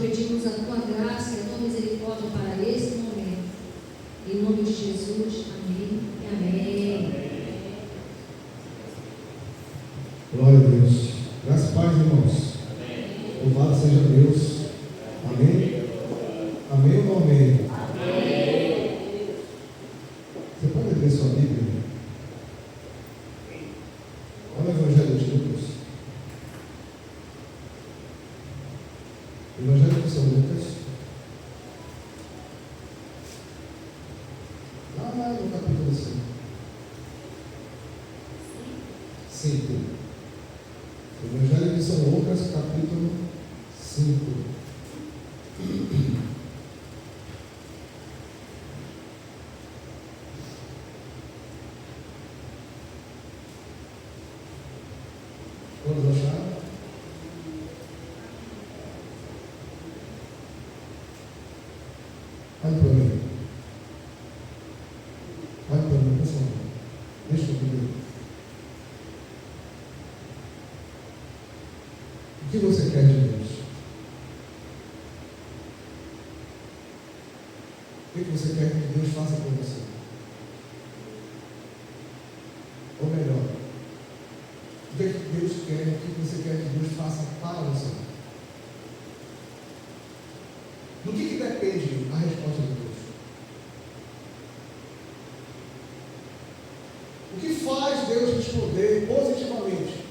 pedimos a tua graça e a tua misericórdia para esse momento. Em nome de Jesus, amém e amém. Glória a Deus. Graças e paz, irmãos. Louvado seja Deus. Amém? Amém ou não amém? Amém. Você pode abrir sua Bíblia? Olha o Evangelho de Lucas. Evangelho de São Lucas. Lá no capítulo 5. 5. Evangelho de São Lucas, capítulo 5. Todos acharam? Olha para mim. Olha para mim, pessoal. Deixa eu ver. O que você quer de Deus? O que você quer que Deus faça por você? Ou melhor, o que Deus quer, o que você quer que Deus faça para você? Do que depende a resposta de Deus? O que faz Deus responder positivamente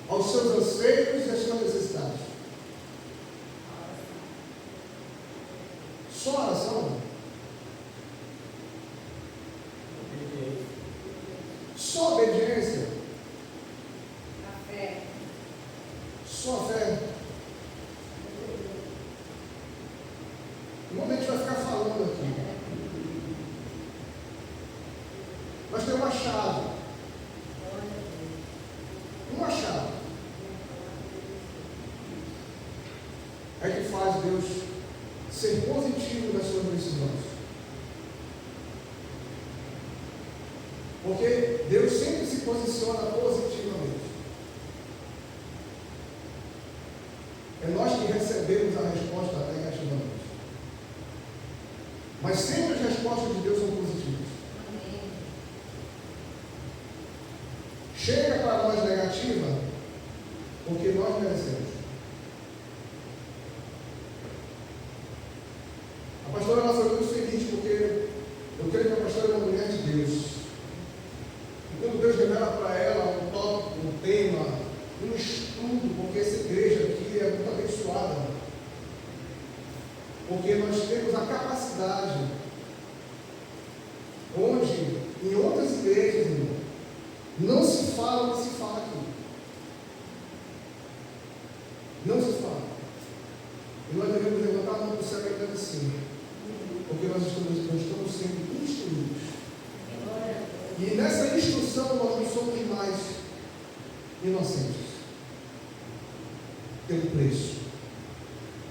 aos seus anseios e às suas necessidades? Só oração? Só obediência? A fé. Só fé? No momento a gente vai ficar falando aqui. Mas tem uma chave. Uma chave. É que faz Deus ser positivo nas suas decisões. Porque Deus sempre se posiciona positivamente. É nós que recebemos a resposta negativamente. Mas sempre as respostas de Deus são positivas. Amém. Chega para nós negativa porque nós merecemos. A pastora ela foi muito feliz porque eu creio que a pastora é uma mulher de Deus. E quando Deus revela para ela um tópico, um tema, um estudo, porque essa igreja aqui é muito abençoada. Porque nós temos a capacidade, onde em outras igrejas, irmão, não se fala o que se fala aqui. Não se fala. E nós devemos levantar a mão para o céu e dizer assim, porque nós estamos sendo instruídos. E nessa instrução nós não somos mais inocentes. Tem um preço.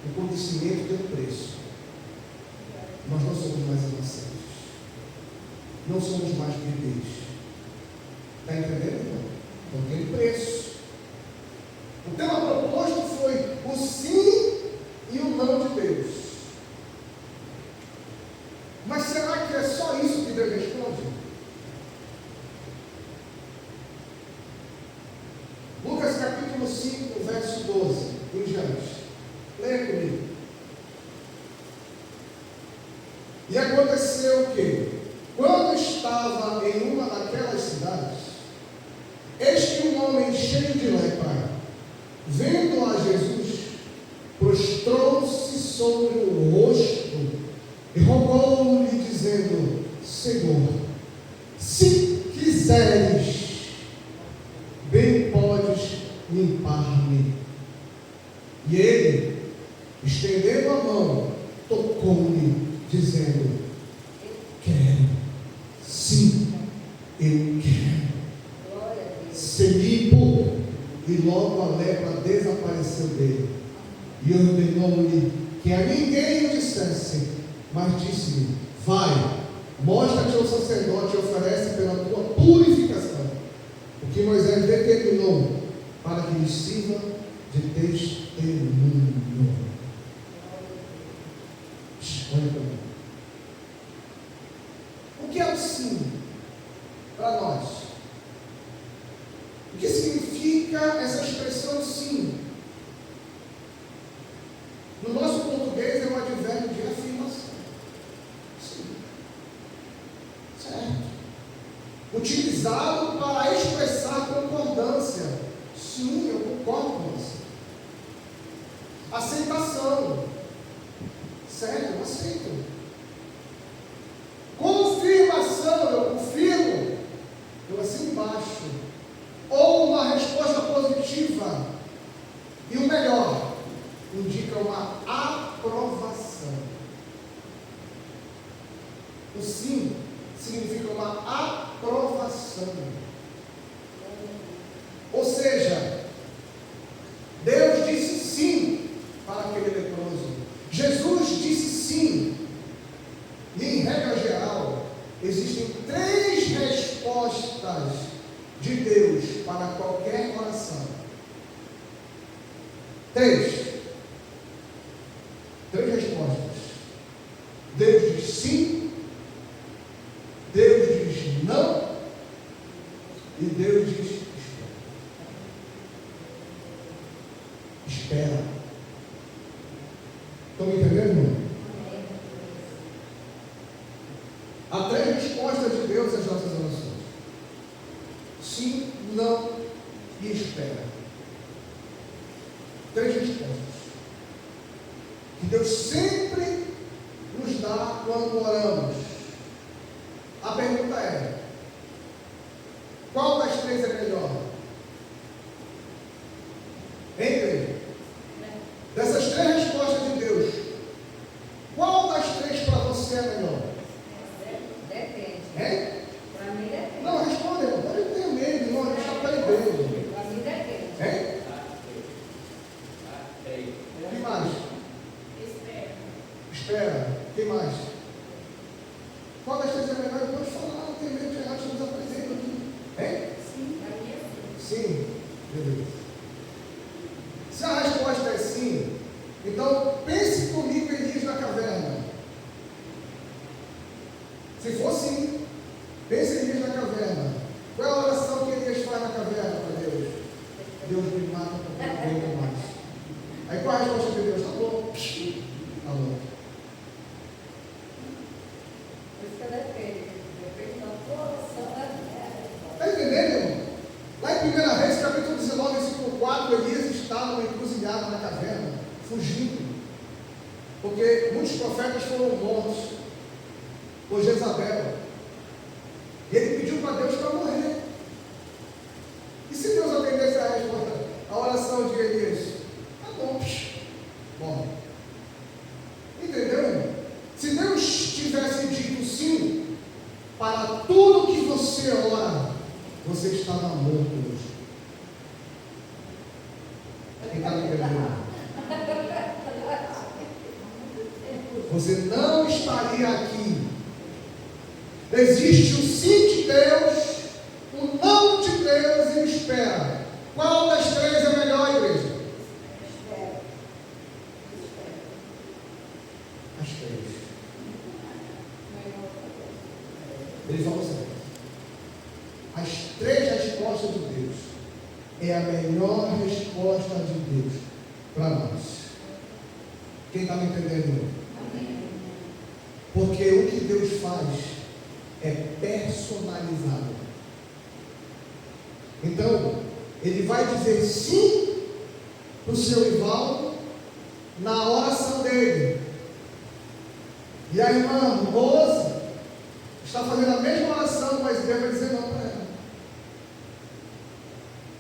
O conhecimento tem um preço. Nós não somos mais inocentes. Não somos mais bebês. Está entendendo, irmão? Então tem preço. O tema proposto foi o sim e o não de Deus. Mas será que é só isso que Deus responde? Lucas capítulo 5, verso 12 em diante. Leia comigo. E aconteceu o quê? Quando estava em uma daquelas cidades, eis que um homem cheio de lepra, vendo a Jesus, prostrou-se sobre o rosto e rogou-lhe, dizendo: Senhor, se quiseres, bem podes limpar-me. E ele, estendendo a mão, tocou-lhe, dizendo: Quero, sim, eu quero ser limpo. E logo a lepra desapareceu dele. E ordenou-lhe que a ninguém o dissesse, mas disse-lhe: vai, mostra-te ao sacerdote e oferece pela tua purificação o que Moisés determinou, para que lhe sirva de testemunho. O que significa essa expressão sim? No nosso português é um advérbio de afirmação. Sim. Certo. Utilizado para expressar concordância. Sim, eu concordo com você. Aceitação. Certo, eu aceito. Confirmação, eu confirmo. Eu assino embaixo. Ou uma resposta positiva. E o melhor, indica uma aprovação. O sim significa uma aprovação. Ou seja, Deus disse sim para aquele leproso. Jesus disse sim. E em regra geral, existem 3 respostas de Deus para qualquer oração. 3 respostas. Deus diz sim, Deus diz não e Deus diz espera. Espera. Estão me entendendo? Há 3 respostas de Deus às nossas orações: sim, não e espera. 3 respostas que Deus sempre nos dá quando oramos. A pergunta é: qual das 3 é melhor? Hein, igreja? Dessas 3 respostas de Deus, qual das 3 para você é melhor? Depende. Hein? Para mim depende. Não, responde, irmão. Pode ter medo, irmão. Deixa para ele mesmo. Para mim depende. Hein? O que mais? Espera. O que mais? Qual das 3 é melhor? Eu posso falar, não tem medo de errar, estamos aprendendo aqui. Hein? Sim, para mim é sim. Sim. Beleza. Se a resposta é sim, então pense comigo em Elias na caverna. Se for sim, pense em Elias na caverna. Qual é a oração que Elias faz na caverna para Deus? Deus me mata porque eu não venho mais. Aí qual a resposta de Deus? Tá bom. Tá bom. Isso que depende. Depende da posição da terra. Está entendendo, irmão? Lá em 1 Reis, capítulo 19, versículo 4, Elias está numa encruzilhada na caverna, fugindo. Porque muitos profetas foram mortos por Jezabel. E ele pediu para Deus para morrer. E se Deus atendesse a resposta, a oração de Elias? Tá bom, morre. Entendeu, irmão? Se Deus tivesse dito sim para tudo que você ora, você estava morto hoje. Quem está me entendendo? Você não estaria aqui. Existe o sim de Deus, o não de Deus e o espera. Qual das 3 é melhor, igreja? Espera. As 3. Eles vão ser. As 3 respostas de Deus é a melhor resposta de Deus para nós. Quem está me entendendo? Porque o que Deus faz é personalizado. Então, Ele vai dizer sim para o seu Ivaldo na oração dele. E a irmã Rose está fazendo a mesma oração, mas Deus vai dizer não para ela.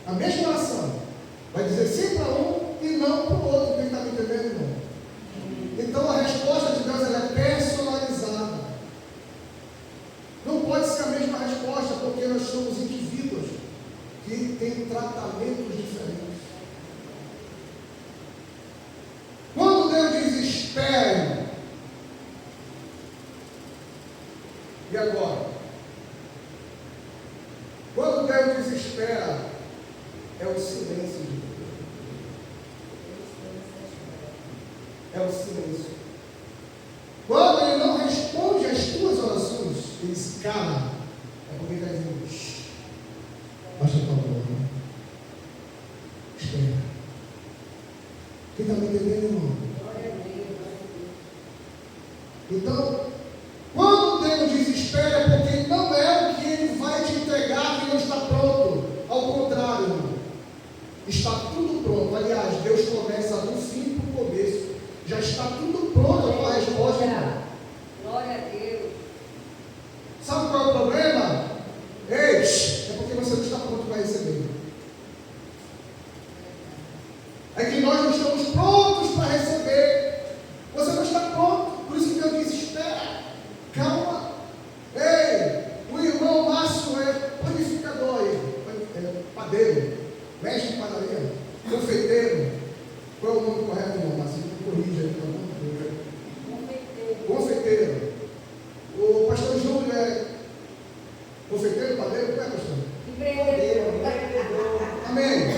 A mesma oração. Vai dizer sim para um e não para o outro. Quem está me entendendo, irmão? Então a resposta de Deus ela é personalizada. Não pode ser a mesma resposta, porque nós somos indivíduos que têm tratamentos diferentes. Quando Deus diz espere, e agora? Quando Deus diz espera, é o silêncio de Deus. É o silêncio. Quando Ele não responde às tuas orações, Ele se cala. É porque está dizendo, baixa a tua boca. Quem está me entendendo, irmão? Então, quando Deus diz espera, é porque não é o que Ele vai te entregar que não está pronto. Ao contrário, irmão, está tudo pronto. Aliás, Deus começa do fim para o começo. Já está tudo pronto para a resposta, irmão. Glória a Deus. Sabe qual é o problema? Ei, é porque você não está pronto para receber. É que nós não estamos prontos para receber. Você não está pronto. Por isso que Deus diz: espera, calma. Ei, o irmão Márcio é panificador, padeiro, mestre de padaria, confeiteiro. Qual é o nome correto, irmão Márcio? Me corrija aí, tá bom? Confeiteiro. O pastor Júlio é confeiteiro, padeiro? Como é, pastor? Empreendedor. Amém.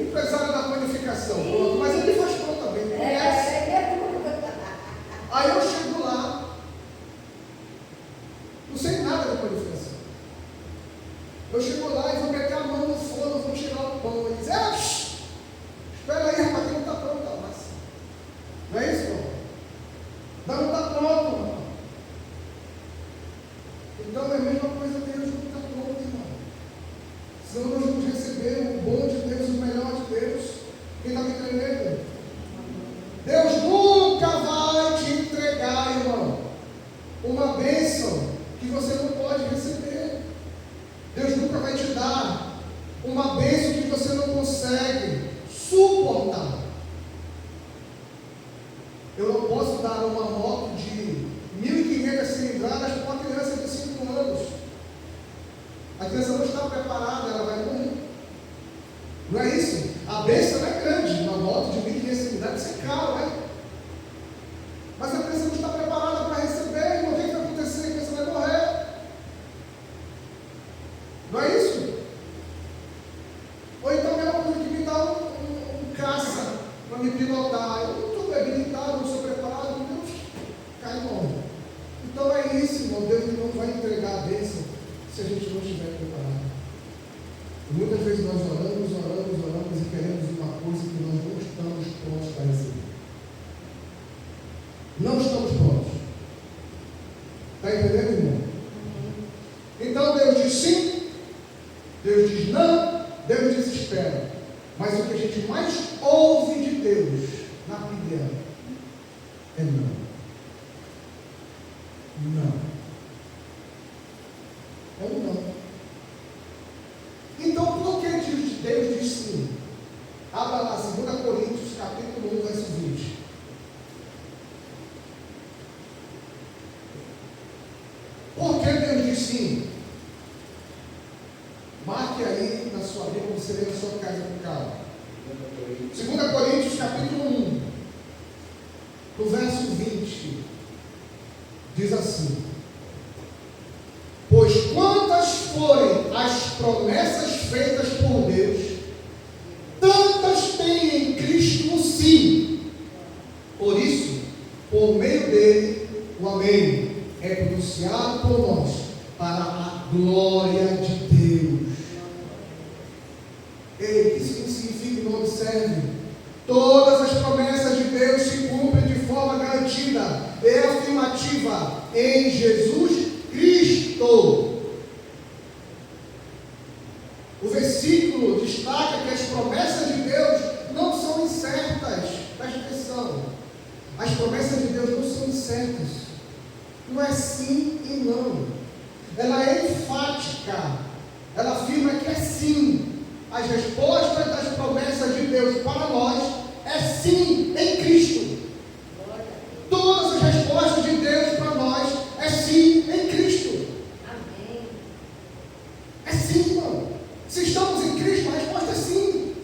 Empresário da panificação. Pronto, mas ele faz pão também. Aí eu chego lá, não sei nada de panificação. Eu chego lá e vou meter a mão no forno, vou tirar o pão. Ele diz: espera aí, rapaz, que não está pronta a massa. Não é isso, irmão? Não está pronto, irmão. Então é a mesma coisa, Deus não está pronto, irmão. Senão nós vamos receber o bom de Deus, o melhor de Deus. Quem está me entendendo? Deus nunca vai te entregar, irmão, uma bênção que você não pode receber. Deus nunca vai te dar uma bênção que você não consegue suportar. Eu não posso dar uma moto de 1.500 cilindradas para uma criança de 5 anos. A criança não está preparada, ela vai morrer. Não é isso? A bênção é grande, uma moto de 1.500 cilindradas, isso é caro, né? Mas a criança não está preparada para receber, irmão. O que vai acontecer? A criança vai morrer. Não é isso? Ou então é uma coisa que me dá um caça para me pilotar. Eu não estou habilitado, não sou preparado, Deus cai e morre. Então é isso, irmão. Deus não vai entregar a bênção se a gente não estiver preparado. E muitas vezes nós oramos e queremos uma coisa que nós não estamos prontos para receber. Não estamos prontos. Está entendendo, irmão? Então Deus diz sim, Deus diz não, Deus diz espera. Mas o que a gente mais ouve de Deus na Bíblia é não. Não. É um não. Então, por que Deus diz sim? Abra lá, 2 Coríntios, capítulo 1, verso 20. Por que Deus diz sim? Marque aí na sua Bíblia, você lê na sua casa com calma. 2 Coríntios, capítulo 1, no verso 20, diz assim: pois quantas forem as promessas feitas por Deus, tantas tem em Cristo o sim. Por isso, por meio dele, o amém é pronunciado por nós para a glória de Deus. Ei, o que isso significa? Não observe. Todas as promessas de Deus se cumprem de forma garantida e afirmativa em Jesus Cristo. O versículo destaca que as promessas de Deus não são incertas. Preste atenção. As promessas de Deus não são incertas. Não é sim e não. Ela é enfática. Ela afirma que é sim. As respostas das promessas de Deus para nós é sim em Cristo. Todas as respostas de Deus para nós é sim em Cristo. Amém. É sim, irmão. Se estamos em Cristo, a resposta é sim.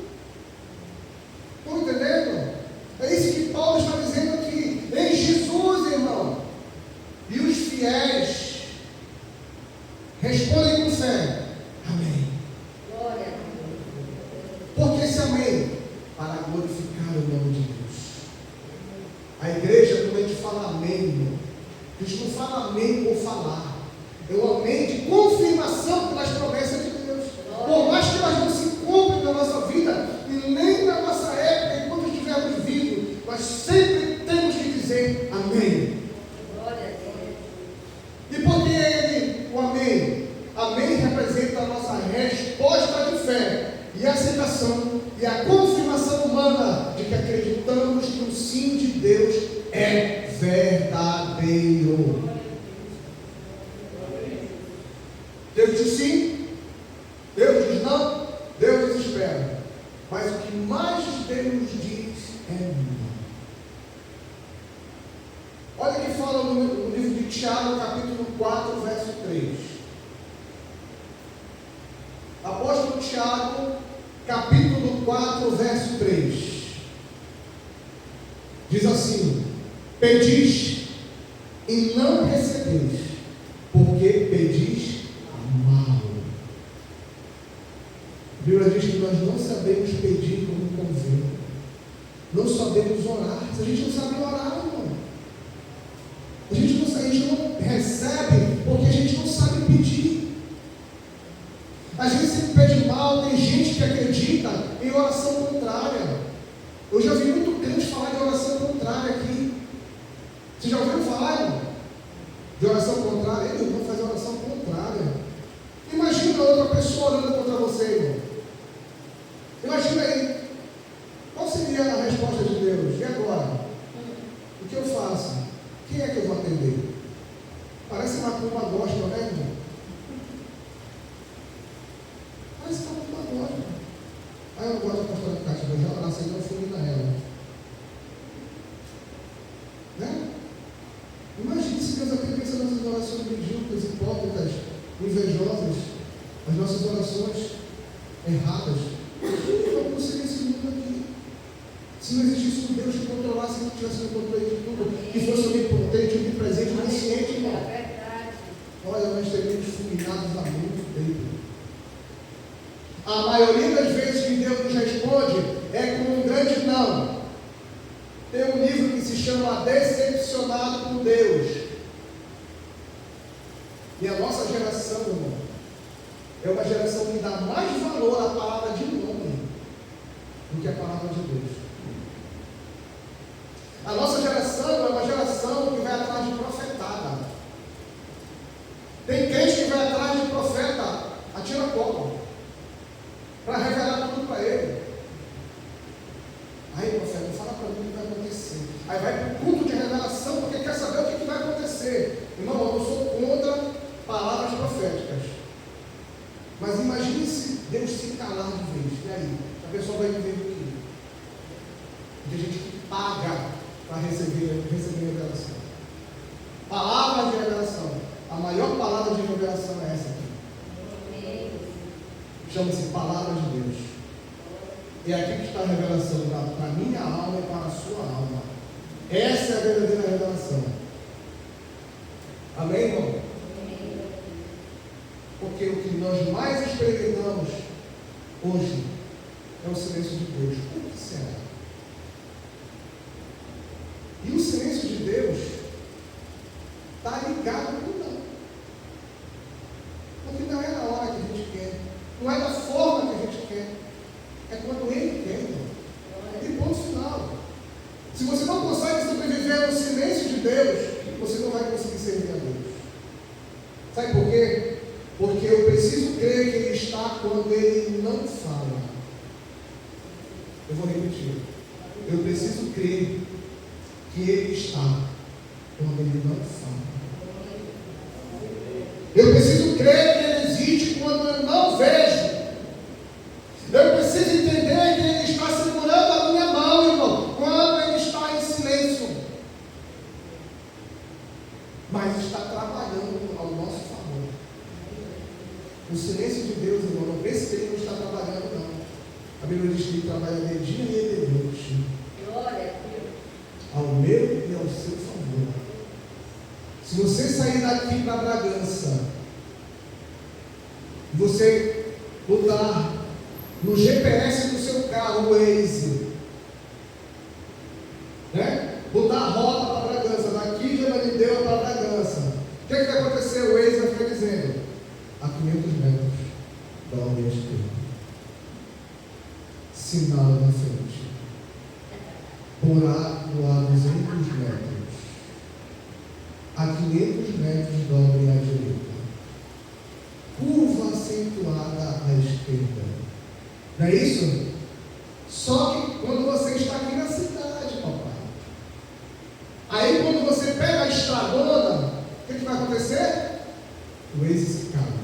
Estão entendendo? É isso que Paulo está dizendo aqui. Em Jesus, irmão. E os fiéis respondem com fé. Amém. Glória a Deus. Por que esse amém? Para glorificar o nome de Deus. A igreja, quando a gente fala amém, irmão, a gente não fala amém por falar. É o amém de confirmação pelas promessas de Deus. Por mais que elas não se cumprem na nossa vida, e representa a nossa resposta de fé e aceitação e a confirmação humana de que acreditamos que o sim de Deus é verdadeiro. Deus diz sim, Deus diz não, Deus diz espera. Mas o que mais Deus diz é não. Olha o que fala no livro de Tiago, capítulo 4, verso 3. Apóstolo Tiago, capítulo 4, verso 3. Diz assim: pedis e não recebeis, porque pedis mal. A Bíblia diz que nós não sabemos pedir como convém. Não sabemos orar. Se a gente não sabe orar, irmão, a gente não recebe porque a gente não sabe pedir. A gente sempre pede mal. Tem gente que acredita em oração contrária. Eu já vi muito crente falar de oração contrária aqui. Você já ouviu falar, irmão? De oração contrária? Eu vou fazer oração contrária. Imagina outra pessoa orando contra você, irmão. Imagina aí. Qual seria a resposta de Deus? E agora? O que eu faço? Quem é que eu vou atender? Parece uma gospel, né, irmão? Parece uma gospel. Aí eu gosto da pastora Cátia, vou já orar, sem não fulminar ela. Né? Imagine se Deus até pensa nas nossas orações medíocres, hipócritas, invejosas, as nossas orações erradas. Eu não seria esse mundo aqui. Se não existisse um Deus que controlasse, que tivesse no controle de tudo, que fosse onipotente, onipresente, onisciente, irmão. É verdade. Olha, nós teríamos fulminados há muito tempo. A maioria das vezes que Deus nos responde é com um grande não. Tem um livro que se chama Decepcionado por Deus. E a nossa geração, irmão, é uma geração que dá mais valor à palavra de nome do que a palavra de Deus. A nossa geração é uma geração que vai atrás de profetada. Tem crente que vai atrás de profeta a tira-copo para revelar tudo para ele. Aí, profeta, fala para mim o que vai acontecer. Aí vai para o culto de revelação porque quer saber o que vai acontecer. Irmão, eu não sou contra palavras proféticas. Mas imagine se Deus se calar de vez. E aí? A pessoa vai viver do quê? Porque a gente paga para receber revelação. Palavra de revelação. A maior palavra de revelação é essa aqui. Chama-se Palavra de Deus. É aqui que está a revelação para a minha alma e para a sua alma. Essa é a verdadeira revelação. Amém, irmão? Porque o que nós mais experimentamos hoje é o silêncio de Deus. Por que será? E o silêncio de Deus está ligado com não. Porque não é na hora que a gente quer. Não é da forma que a gente quer. É quando Ele quer. E ponto final. Se você não consegue sobreviver no silêncio de Deus, você não vai conseguir servir a Deus. Sabe por quê? Porque eu preciso crer que Ele está quando Ele não fala. Eu vou repetir. Eu preciso crer que Ele está quando Ele não fala. Eu preciso crer que Ele existe quando eu não vejo. Eu preciso entender que Ele está segurando a minha mão, irmão, quando Ele está em silêncio. Mas está trabalhando ao nosso favor. O silêncio de Deus, irmão, não pense que Ele não está trabalhando, não. A Bíblia diz que Ele trabalha de dia e de noite. Glória a Deus. Ao meu e ao seu favor. Se você sair daqui para Bragança, você botar no GPS do seu carro o Waze, né? Botar a rota para Bragança, daqui de Ananindeua para Bragança, o que vai acontecer? O Waze vai ficar dizendo: a 500 metros da aldeia esquerda, sinal na frente, porá do lado 200 metros, a 500 metros dobre à direita, curva a acentuada à esquerda. Não é isso? Só que quando você está aqui na cidade, papai, aí quando você pega a estradona, o que vai acontecer? O Waze se cala.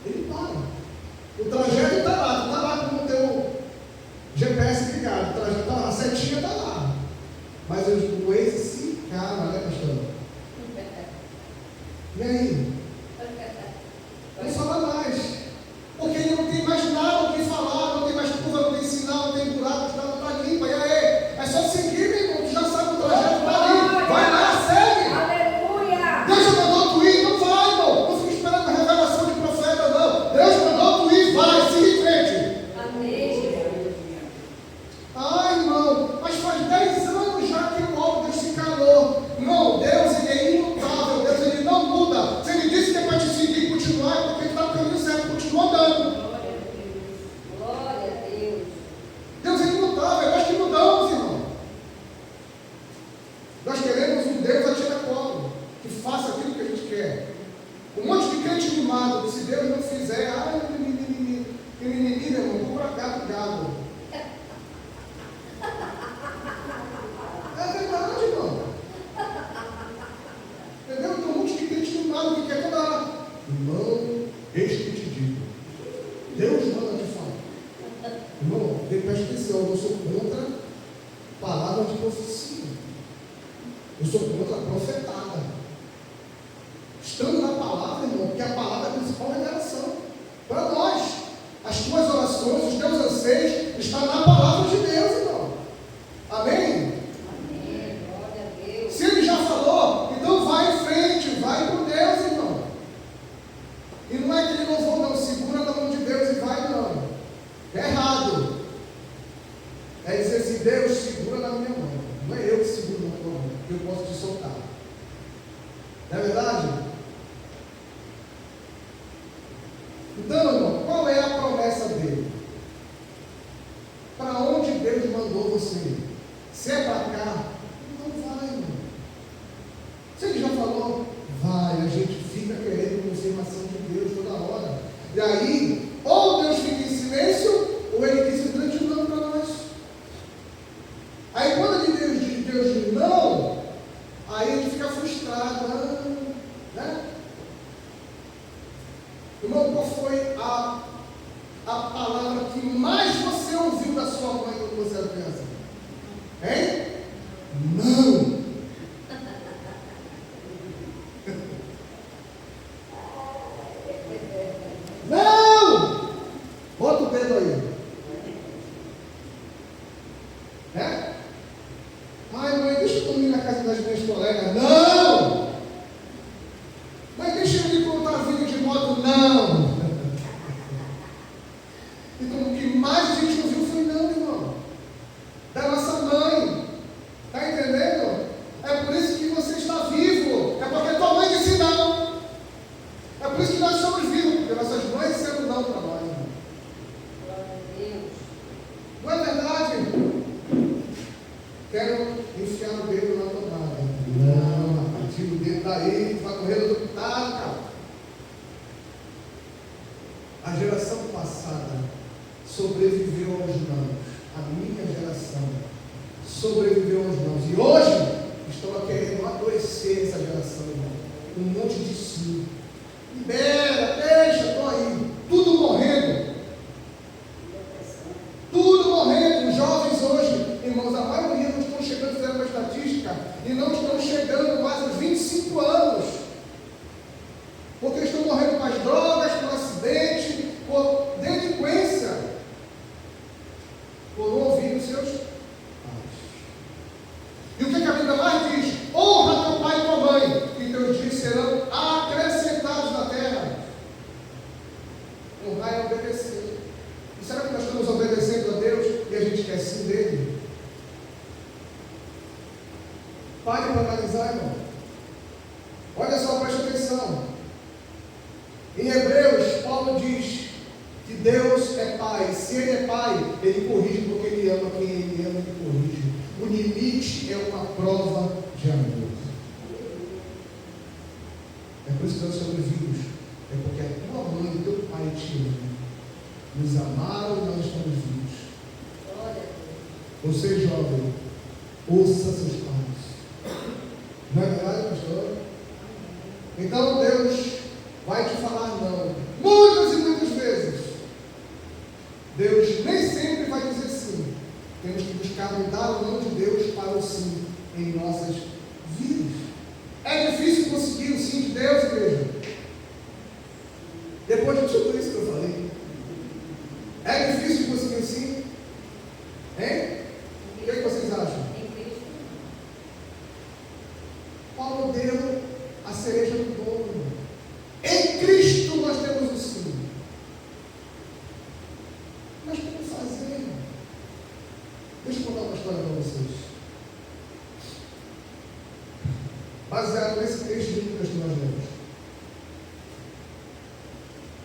Ele para. O trajeto está lá com o teu GPS ligado, o trajeto está lá, a setinha está lá. Mas o Waze se cala, né, pastor? E aí? Não fala mais. Porque ele não tem mais nada o que falar, não tem mais curva, não tem sinal, não tem buraco, não está limpa. E aí? É só seguir, meu irmão, tu já sabe o trajeto está ali. Vai lá, segue. Aleluia! Deus mandou tu ir, não vai, irmão. Não fica esperando a revelação de profeta, não. Deus mandou tu ir, vai, siga em frente. Amém, Jesus. Ai, irmão, mas faz 10 anos já que o homem Deus se calou. Não, Deus ele é imutável, Deus ele não muda. Se ele disse que é para te seguir e continuar, é porque ele está no caminho certo, continua andando. Glória a Deus. Deus é imutável, nós que mudamos, irmão. Nós queremos um Deus a tiracolo, que faça aquilo que a gente quer. Um monte de crente mimado, que se Deus não fizer, ai, mimimi, meu irmão, compra gado. É verdade, irmão. Entendeu? Tem um monte de crente mimado que quer toda hora. Irmão, eis que te digo. Deus manda te falar. Irmão, presta atenção, eu não sou contra palavras de profecia. Eu sou contra a profetada. Estando na palavra, irmão, porque a palavra é a principal revelação para nós. As tuas orações, os teus anseios estão na palavra de Deus, irmão. Amém? Amém. Glória a Deus. Se ele já falou, então vai em frente, vai com Deus, irmão. E não é que ele louvou, não, segura na mão de Deus e vai, não. É errado. É dizer assim, Deus segura na minha mão. Não é eu que seguro na tua mão, que eu posso te soltar. Não é verdade? Então, irmão, qual é a promessa dele? Para onde Deus mandou você ir? Se é para cá, então vai, irmão. Se ele já falou, vai, a gente fica querendo confirmação de Deus toda hora. E aí, ou Deus fica em silêncio, ou ele diz um grande não para nós. Aí quando Deus diz não, aí a gente fica frustrado, né? Irmão, qual foi a palavra que mais você ouviu da sua mãe quando você era criança? Hein? Não! Não! Bota o dedo aí. É? Ai, mãe, deixa eu dormir na casa das minhas colegas. Não! Mas deixa eu lhe contar vídeo de moto. Não! Então, o que mais a gente ouviu foi não, irmão. Da nossa mãe. Está entendendo? É por isso que você está vivo. É porque tua mãe disse não. É por isso que nós somos vivos. Porque nossas mães disseram não para nós, irmão. Glória a Deus. Não é verdade? Quero enfiar o dedo na tomada. Não, rapaz, tira o dedo daí, vai correr do deputado, cara. A geração passada sobreviveu aos não. A minha geração sobreviveu aos não. E hoje estão querendo adoecer essa geração, irmão. Um monte de sim. Libera, deixa, estou aí. Tudo morrendo. Tudo morrendo. Os jovens hoje, irmãos, a maioria não estão chegando, fizeram uma estatística, e não estão chegando mais aos 25 anos. Porque estão morrendo com as drogas, por acidente, por delinquência, por não ouvir os seus pais. E o que a Bíblia mais diz? Honra teu pai e tua mãe, que teus dias serão acrescentados na terra. Honrar é obedecer. E será que nós estamos obedecendo a Deus e a gente quer sim dele? Pare para analisar, irmão. Olha só, preste atenção. Em Hebreus, Paulo diz que Deus é Pai. Se Ele é Pai, Ele corrige porque Ele ama quem Ele ama, Ele corrige. O limite é uma prova de amor. É por isso estamos sobrevividos é porque a tua mãe e o teu pai te amam. Nos amaram e nós estamos vivos. Glória a Deus. Você, jovem, ouça seus pais. Não é verdade, pastor? Então Deus vai te falar não. Muitas e muitas vezes. Deus nem sempre vai dizer sim. Temos que buscar mudar o não de Deus para o sim em nossas vidas. É difícil conseguir o sim de Deus, igreja. Depois de tudo isso que eu falei. É difícil conseguir o sim? Hein? O que vocês acham? Em Cristo. Paulo deu a cereja do bolo. Em Cristo nós temos o sim. Mas como fazer? Deixa eu contar uma história para vocês. Baseado nesse texto de Lucas que nós lemos.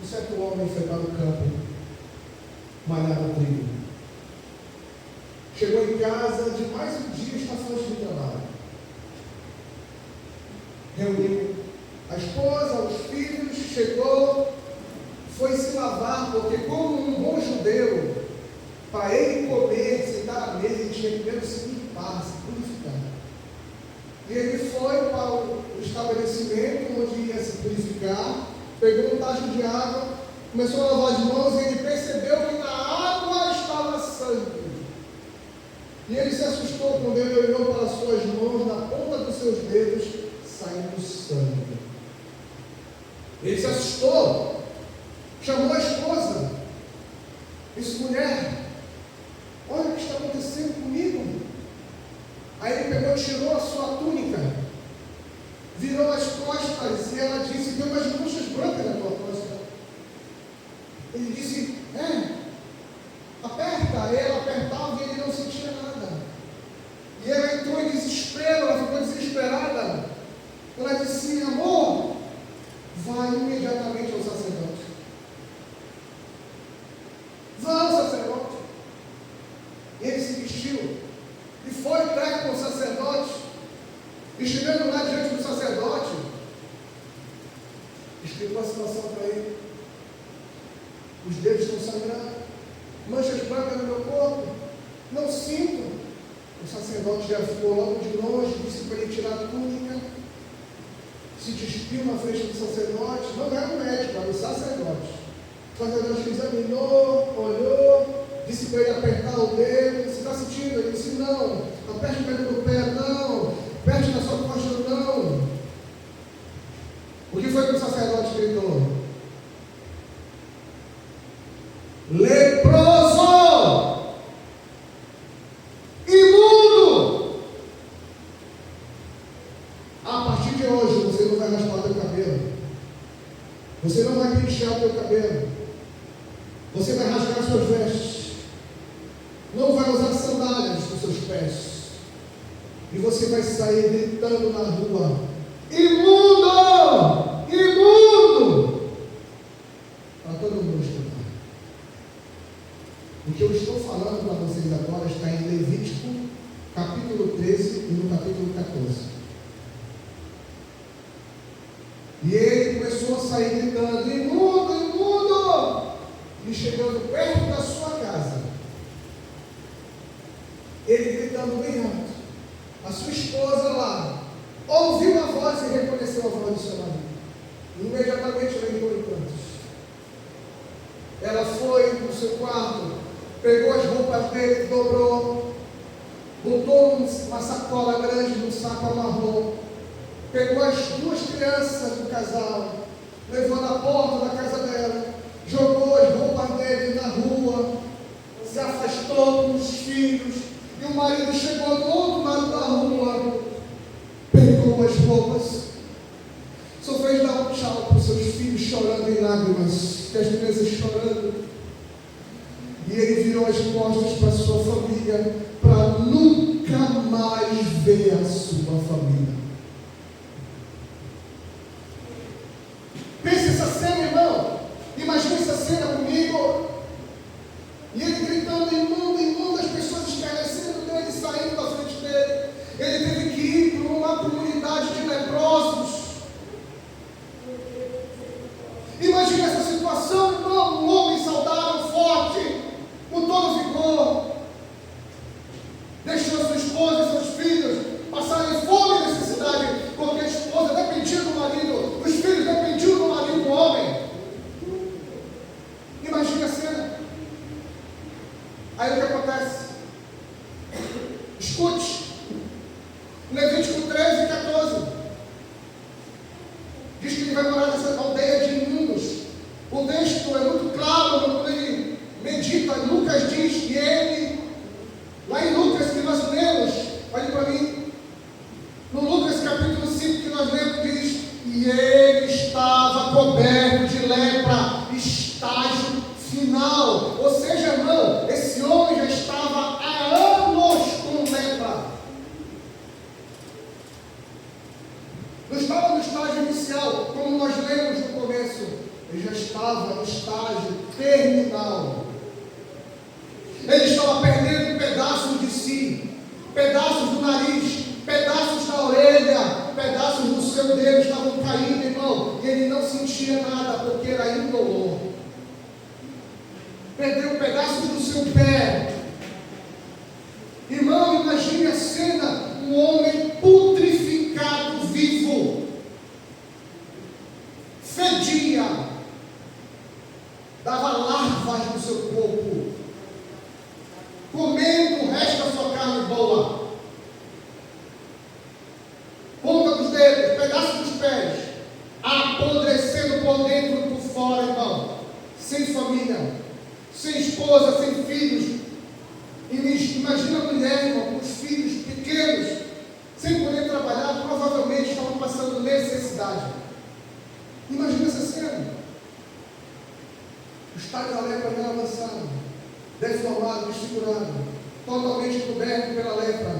Um certo homem foi para o campo malhar o trigo. Chegou em casa, de mais um dia está fora de trabalho. Reuniu a esposa, os filhos, chegou, foi se lavar, porque como um bom judeu, para ele comer, sentar à mesa, ele tinha que primeiro se limpar, se purificar. E ele foi para o estabelecimento onde ia se purificar, pegou um tacho de água, começou a lavar as mãos e ele percebeu que na água estava sangue. E ele se assustou quando ele olhou para as suas mãos, na ponta dos seus dedos, saindo sangue. Ele se assustou, chamou a esposa, disse: mulher, olha o que está acontecendo comigo. Aí ele pegou, tirou a sua túnica, virou as costas e ela disse: tem umas manchas brancas na tua costa. Ele disse: aperta. Ela apertava e ele não sentia nada. E ela entrou em desespero, ela ficou desesperada. Ela disse: amor, vai imediatamente ao sacerdote. Vá ao sacerdote. Ele se vestiu e foi até com o sacerdote. E chegando lá diante do sacerdote, explicou a situação para ele. Os dedos estão sangrando, manchas brancas no meu corpo, não sinto. O sacerdote já ficou logo de longe, disse para ele tirar a túnica, se despiu na frente do sacerdote. Não era o médico, era o sacerdote. O sacerdote examinou, olhou, disse para ele apertar o dedo. Você está sentindo? Ele disse: não. Aperte o dedo do pé, não. Aperte na sua costa, não. O que foi que o sacerdote gritou? Leproso! Imundo! A partir de hoje você não vai raspar o teu cabelo. Você não vai pentear o teu cabelo. Você vai rasgar as suas vestes. Não vai usar sandálias nos seus pés. E você vai sair gritando na rua: imundo! Imundo! Para todo mundo escutar. O que eu estou falando para vocês agora está em Levítico, capítulo 13 e no capítulo 14. E ele começou a sair gritando: imundo, imundo! E chegando perto da sua casa, ele gritando bem alto, a sua esposa lá ouviu a voz e reconheceu a voz do seu marido. Imediatamente ela entrou em prantos. Ela foi para o seu quarto, pegou as roupas dele, dobrou, botou uma sacola grande num saco, amarrou, pegou as duas crianças do casal, levou na porta da casa dela, jogou as roupas dele na rua, se afastou com os filhos, e o marido chegou do outro lado da rua, pegou as roupas, só fez dar um tchau para os seus filhos chorando em lágrimas, com as crianças chorando. E ele virou as costas para a sua família, para nunca mais ver a sua família. Pense essa cena, irmão. Imagine essa cena comigo. E ele gritando: imundo, imundo, as pessoas escarnecendo dele, saindo da frente dele. Ele teve que ir para uma comunidade de leprosos. situação, irmão, um homem saudável, forte, com todo vigor, deixou sua esposa e seus filhos passarem fome e necessidade, porque a esposa dependia do marido, os filhos dependiam do marido do homem. Imagine a cena. Aí o que acontece? Escute, Levítico 13 e 14. Diz que ele vai morar nessa aldeia de imundos. O texto é muito claro quando ele medita. Lucas diz que ele, lá em Lucas que nós lemos, olhe para mim, no Lucas capítulo 5 que nós lemos, diz: e ele estava coberto de lepra, estágio final. Ou seja, irmão, esse homem já estava há anos com lepra. Não estava no estágio inicial, como nós lemos no começo. Ele já estava no estágio terminal. Ele estava perdendo pedaços de si, pedaços do nariz, pedaços da orelha, pedaços do seu dedo estavam caindo, irmão. E ele não sentia nada, porque era indolor. Perdeu pedaços do seu pé. Irmão, imagine a cena: um homem putrificado vivo, fedia, dava larvas no seu corpo, comendo o resto da sua carne boa, ponta dos dedos, pedaços dos pés, apodrecendo por dentro e por fora, irmão, sem família, sem esposa, sem filhos. Imagina a mulher, irmão, com os filhos pequenos, sem poder trabalhar, provavelmente estavam passando necessidade. Imagina essa cena. O estágio da lepra já avançado, deformado, desfigurado, totalmente coberto pela lepra.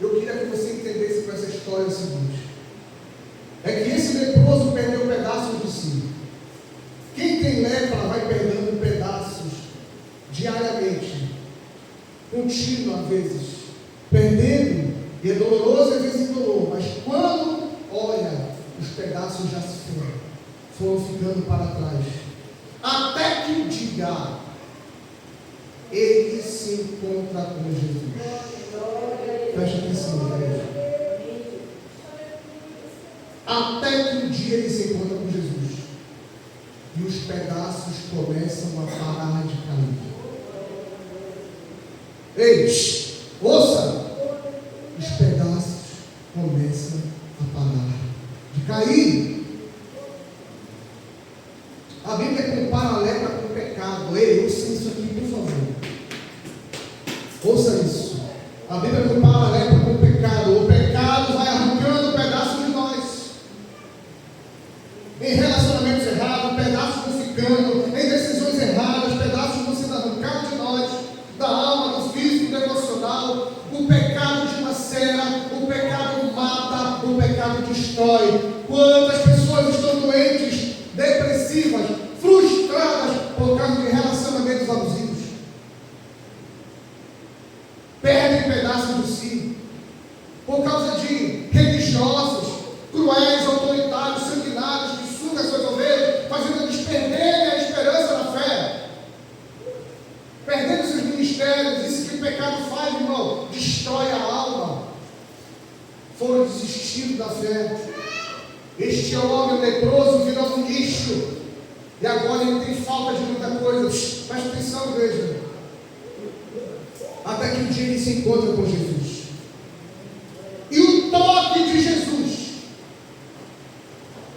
Eu queria que você entendesse com essa história o seguinte: é que esse leproso perdeu pedaços de si. Quem tem lepra vai perdendo pedaços diariamente, contínuo às vezes, perdendo, e é doloroso às vezes indolor, mas quando olha, os pedaços já se foram ficando para trás, até que o dia ele se encontra com Jesus. Preste atenção, igreja. Até que um dia ele se encontra com Jesus e os pedaços começam a parar de cair. Ei, ouça! Os pedaços começam a parar de cair. A Bíblia compara a lepra com o pecado. Ei, ouça isso aqui, por favor. Ouça isso. A Bíblia compara a lepra com o pecado. O pecado vai arrancando pedaços de nós. Em relacionamentos errados, pedaços vão ficando. Em decisões erradas, pedaços vão sendo arrancados de nós. Da alma, do físico, do emocional. O pecado dilacera, o pecado mata, o pecado destrói. Quantas pessoas estão doentes, depressivas, frustradas por causa de relacionamentos abusivos? Perdem pedaços de si por causa de religiosos cruéis, autoritários, sanguinários, que sugam as suas ovelhas, fazendo eles perderem a esperança na fé, perdendo seus ministérios. Isso que o pecado faz, irmão, destrói a alma. Foram desistindo da fé. Este homem leproso virou um lixo, e agora ele tem falta de muita coisa. Presta atenção, igreja. Até que um dia ele se encontra com Jesus, e o toque de Jesus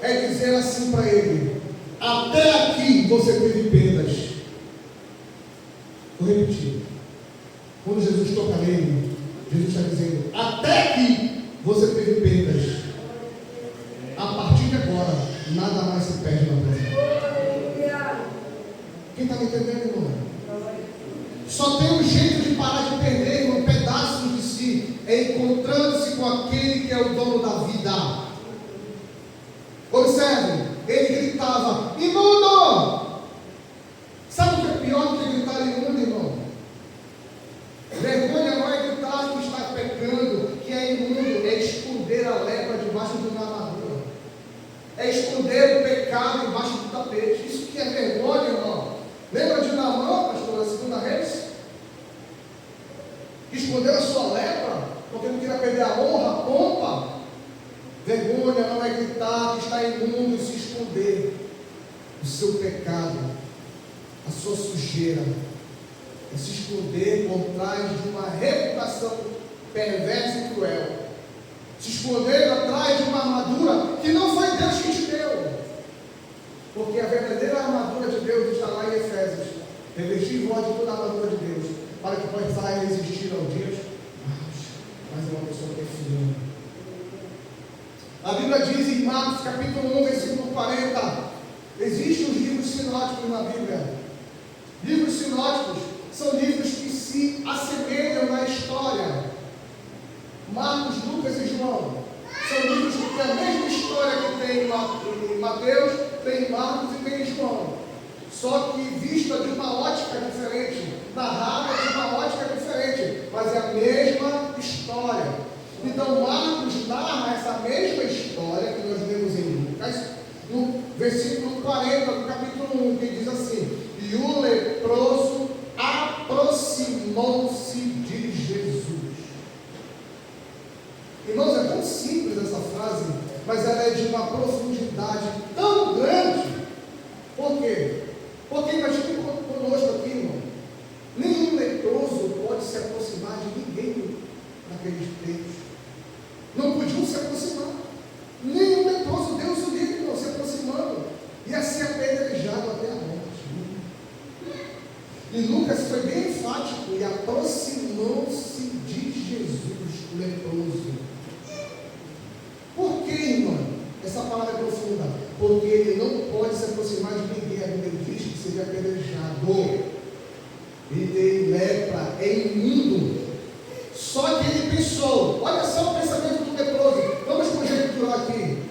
é dizer assim para ele: até aqui você teve perdas. Vou repetir. Quando Jesus toca nele, Jesus está dizendo: até aqui você teve perdas. A partir de agora, nada mais se perde na presença. Quem está me entendendo, irmão? Só tem um jeito de parar de perder, irmão, pedaços de si, é encontrando-se com aquele que é o dono da vida. Observe, ele gritava: imundo! Sabe o que é pior do que gritar imundo, irmão? Vergonha não é gritar que está pecando, que é imundo, é esconder a lepra debaixo de uma armadura, é esconder o pecado debaixo do tapete. escondeu a sua lepra, porque não queria perder a honra, a pompa. Vergonha não é gritar que está imundo e se esconder. O seu pecado, a sua sujeira, é se esconder por trás de uma reputação perversa e cruel. Se esconder atrás de uma armadura que não foi Deus que te deu. Porque a verdadeira armadura de Deus está lá em Efésios. Revestir vós de toda a armadura de Deus, para que possais resistir ao dia. Mas é uma pessoa que é fiel. A Bíblia diz em Marcos capítulo 1, versículo 40, existem os livros sinóticos na Bíblia. Livros sinóticos são livros que se assemelham na história. Marcos, Lucas e João são livros que têm a mesma história que tem em Mateus, tem em Marcos e tem em João, só que vista de uma ótica diferente, narrada de uma ótica diferente, mas é a mesma história. Então Marcos narra essa mesma história que nós lemos em Lucas, no versículo 40 do capítulo 1, que diz assim: e o leproso aproximou-se de Jesus. Irmãos, é tão simples essa frase, mas ela é de uma profundidade tão grande. Por quê? Porque imagine conosco aqui, irmão, nenhum leproso pode se aproximar de ninguém naqueles tempos. Não podiam se aproximar. Nenhum leproso, Deus o livre, irmão, se aproximando. Ia ser apedrejado até a morte. E Lucas foi bem enfático, e aproximou-se de Jesus, o leproso. Por que, irmão? Essa palavra é profunda. Porque ele não pode se aproximar de ninguém. A Bíblia diz que seria apedrejado. Ele tem lepra, é imundo. Só que ele pensou, olha só o pensamento do leproso. Vamos conjecturar aqui.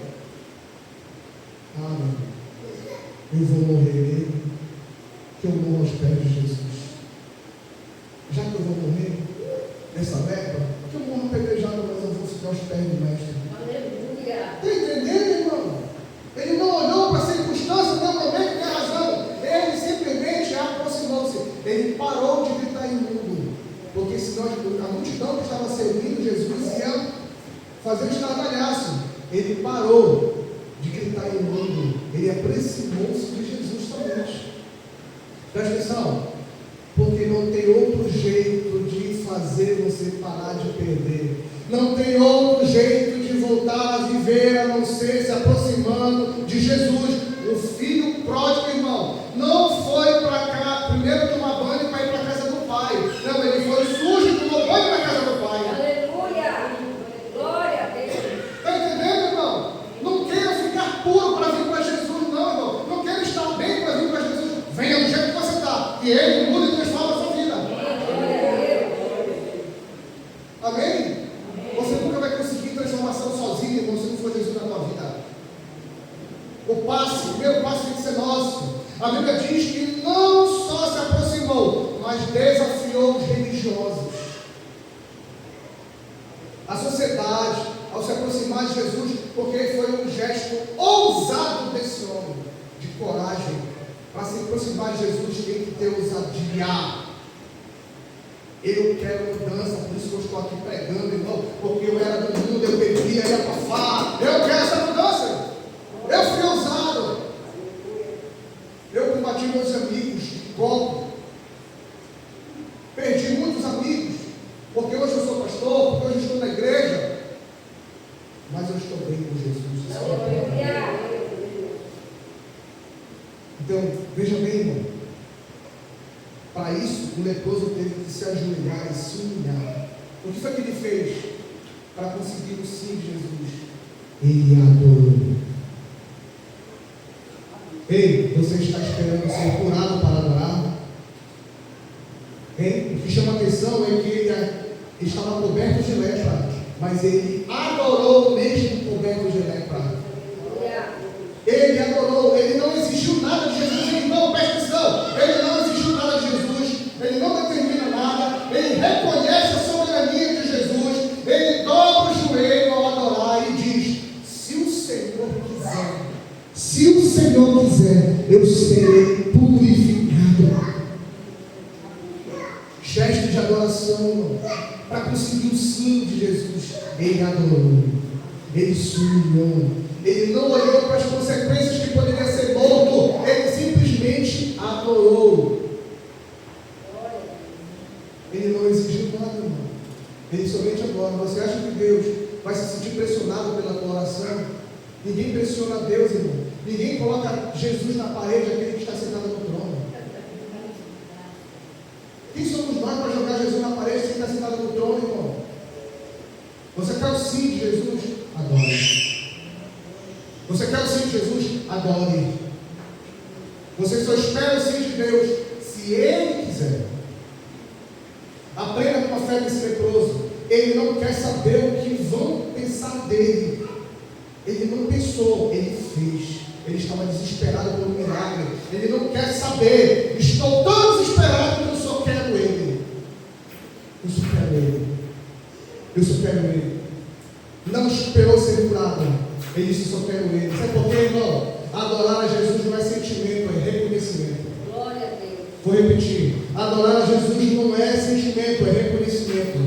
Eu vou morrer mesmo, que eu morro aos pés de Jesus. Já que eu vou morrer dessa lepra, que eu morro apedrejado, mas eu vou ficar aos pés do mestre. Aleluia. Está entendendo, irmão? Ele não olhou para a circunstância, nem o momento, nem a razão. Ele simplesmente aproximou-se. Ele parou de gritar imundo. Porque senão a multidão que estava servindo Jesus ia fazer um estardalhaço. Ele parou de gritar imundo. Ele aproximou-se de Jesus somente. Presta atenção. Porque não tem outro jeito de fazer você parar de perder. Não tem outro jeito de voltar a viver a não ser se aproximando de Jesus. O filho pródigo, irmão, não foi para cá primeiro tomar banho para ir para a casa do pai. Não, ele foi sujo e tomou banho para a casa do pai. Aleluia. Glória a Deus. Está entendendo, irmão? Não queira ficar puro para vir para Jesus, não, irmão. Não queira estar bem para vir para Jesus. Venha do jeito que você está. E ele muda e transforma a sua vida. Glória a Deus. Amém? Você nunca vai conseguir transformação sozinho, irmão, se não for Jesus na tua vida. O primeiro passo tem que ser nosso. A Bíblia diz que não só se aproximou, mas desafiou os religiosos. A sociedade, ao se aproximar de Jesus, porque foi um gesto ousado desse homem, de coragem. Para se aproximar de Jesus tem que ter ousadia. Eu quero mudança, por isso que eu estou aqui pregando, irmão, porque eu era do mundo, eu bebia, ia para farra. Eu quero essa mudança. Eu fui ousado. Eu combati meus amigos de copo. Perdi muitos amigos, porque hoje eu sou pastor, porque hoje eu estou na igreja. Mas eu estou bem com Jesus. Aleluia. Então, veja bem, irmão. Para isso, o leproso teve que se ajoelhar e se humilhar. O que foi que ele fez para conseguir o sim de Jesus? Ele adorou. Ei, você está esperando ser curado para adorar? Ei, o que chama atenção é que ele estava coberto de lepra, mas ele adorou mesmo coberto de lepra. Ele adorou, ele não exigiu nada de Jesus, irmão, presta atenção, ele não exigiu nada de Jesus, ele não determina nada, ele reconhece a soberania de Jesus, ele dobra o joelho ao adorar e diz: se o Senhor quiser, eu serei purificado. Gesto de adoração, irmão. para conseguir o sim de Jesus. Ele adorou, ele se humilhou, ele não olhou para as consequências que poderia ser morto, ele simplesmente adorou. Ele não exigiu nada, irmão. Ele somente adora. Você acha que Deus vai se sentir pressionado pela tua oração? Ninguém pressiona Deus, irmão. Ninguém coloca Jesus na parede, aquele que está sentado no trono. Quem somos nós para jogar Jesus na parede sem estar sentado no trono, irmão? Você quer o sim de Jesus? Adore. Você quer o sim de Jesus? Adore. Você só espera o sim de Deus se Ele quiser. Aprenda com a fé desse leproso. Ele não quer saber o que vão pensar dele. Ele não pensou, ele fez. Ele estava desesperado pelo milagre. Ele não quer saber. Estou tão desesperado que eu só quero ele. Eu só quero ele. Eu só quero ele. Não esperou ser curado. Ele disse: só quero ele. Sabe por quê, irmão? Adorar a Jesus não é sentimento, é reconhecimento. Glória a Deus. Vou repetir. Adorar a Jesus não é sentimento, é reconhecimento.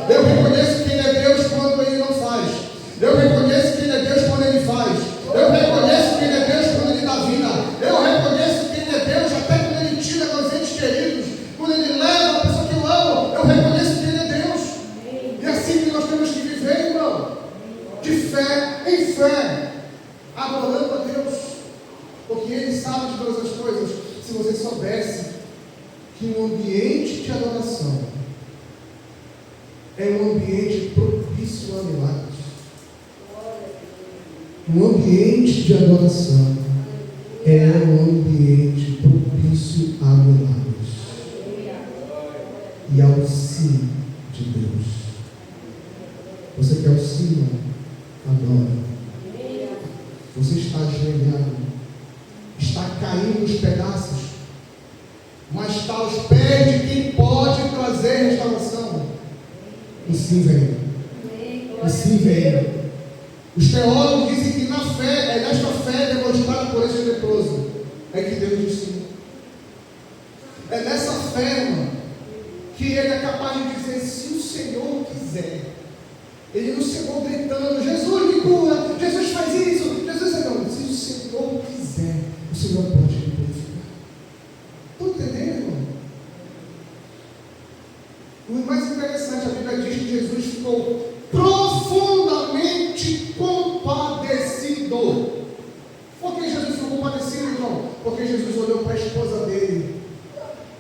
Eu reconheço que Ele é Deus quando Ele não faz. Eu reconheço que Ele é Deus quando Ele faz. Eu reconheço que Ele é Deus quando Ele dá vida. Eu reconheço que Ele é Deus até quando Ele tira meus entes queridos. Quando Ele leva a pessoa que eu amo, eu reconheço que Ele é Deus. E é assim que nós temos que viver, irmão. De fé em fé. Adorando a Deus. Porque Ele sabe de todas as coisas. Se você soubesse que um ambiente de adoração é um ambiente propício a milagres. Um ambiente de adoração é um ambiente propício a milagres e ao sim de Deus. Você quer o sim? Adora. Você está ajoelhado, está caindo os pedaços, mas está aos pés de quem pode trazer restauração. O sim vem. O sim vem. Os teólogos dizem que na fé, é nesta fé demonstrada por esse leproso, é que Deus diz sim. É nessa fé, irmão, que ele é capaz de dizer: se o Senhor quiser. Ele não chegou gritando: Jesus me cura, Jesus faz isso, Jesus não. Se o Senhor quiser, o Senhor pode me purificar. Estão entendendo, irmão? O mais interessante, a Bíblia diz que Jesus ficou profundamente compadecido. Por que Jesus ficou compadecido, irmão? Porque Jesus olhou para a esposa dele.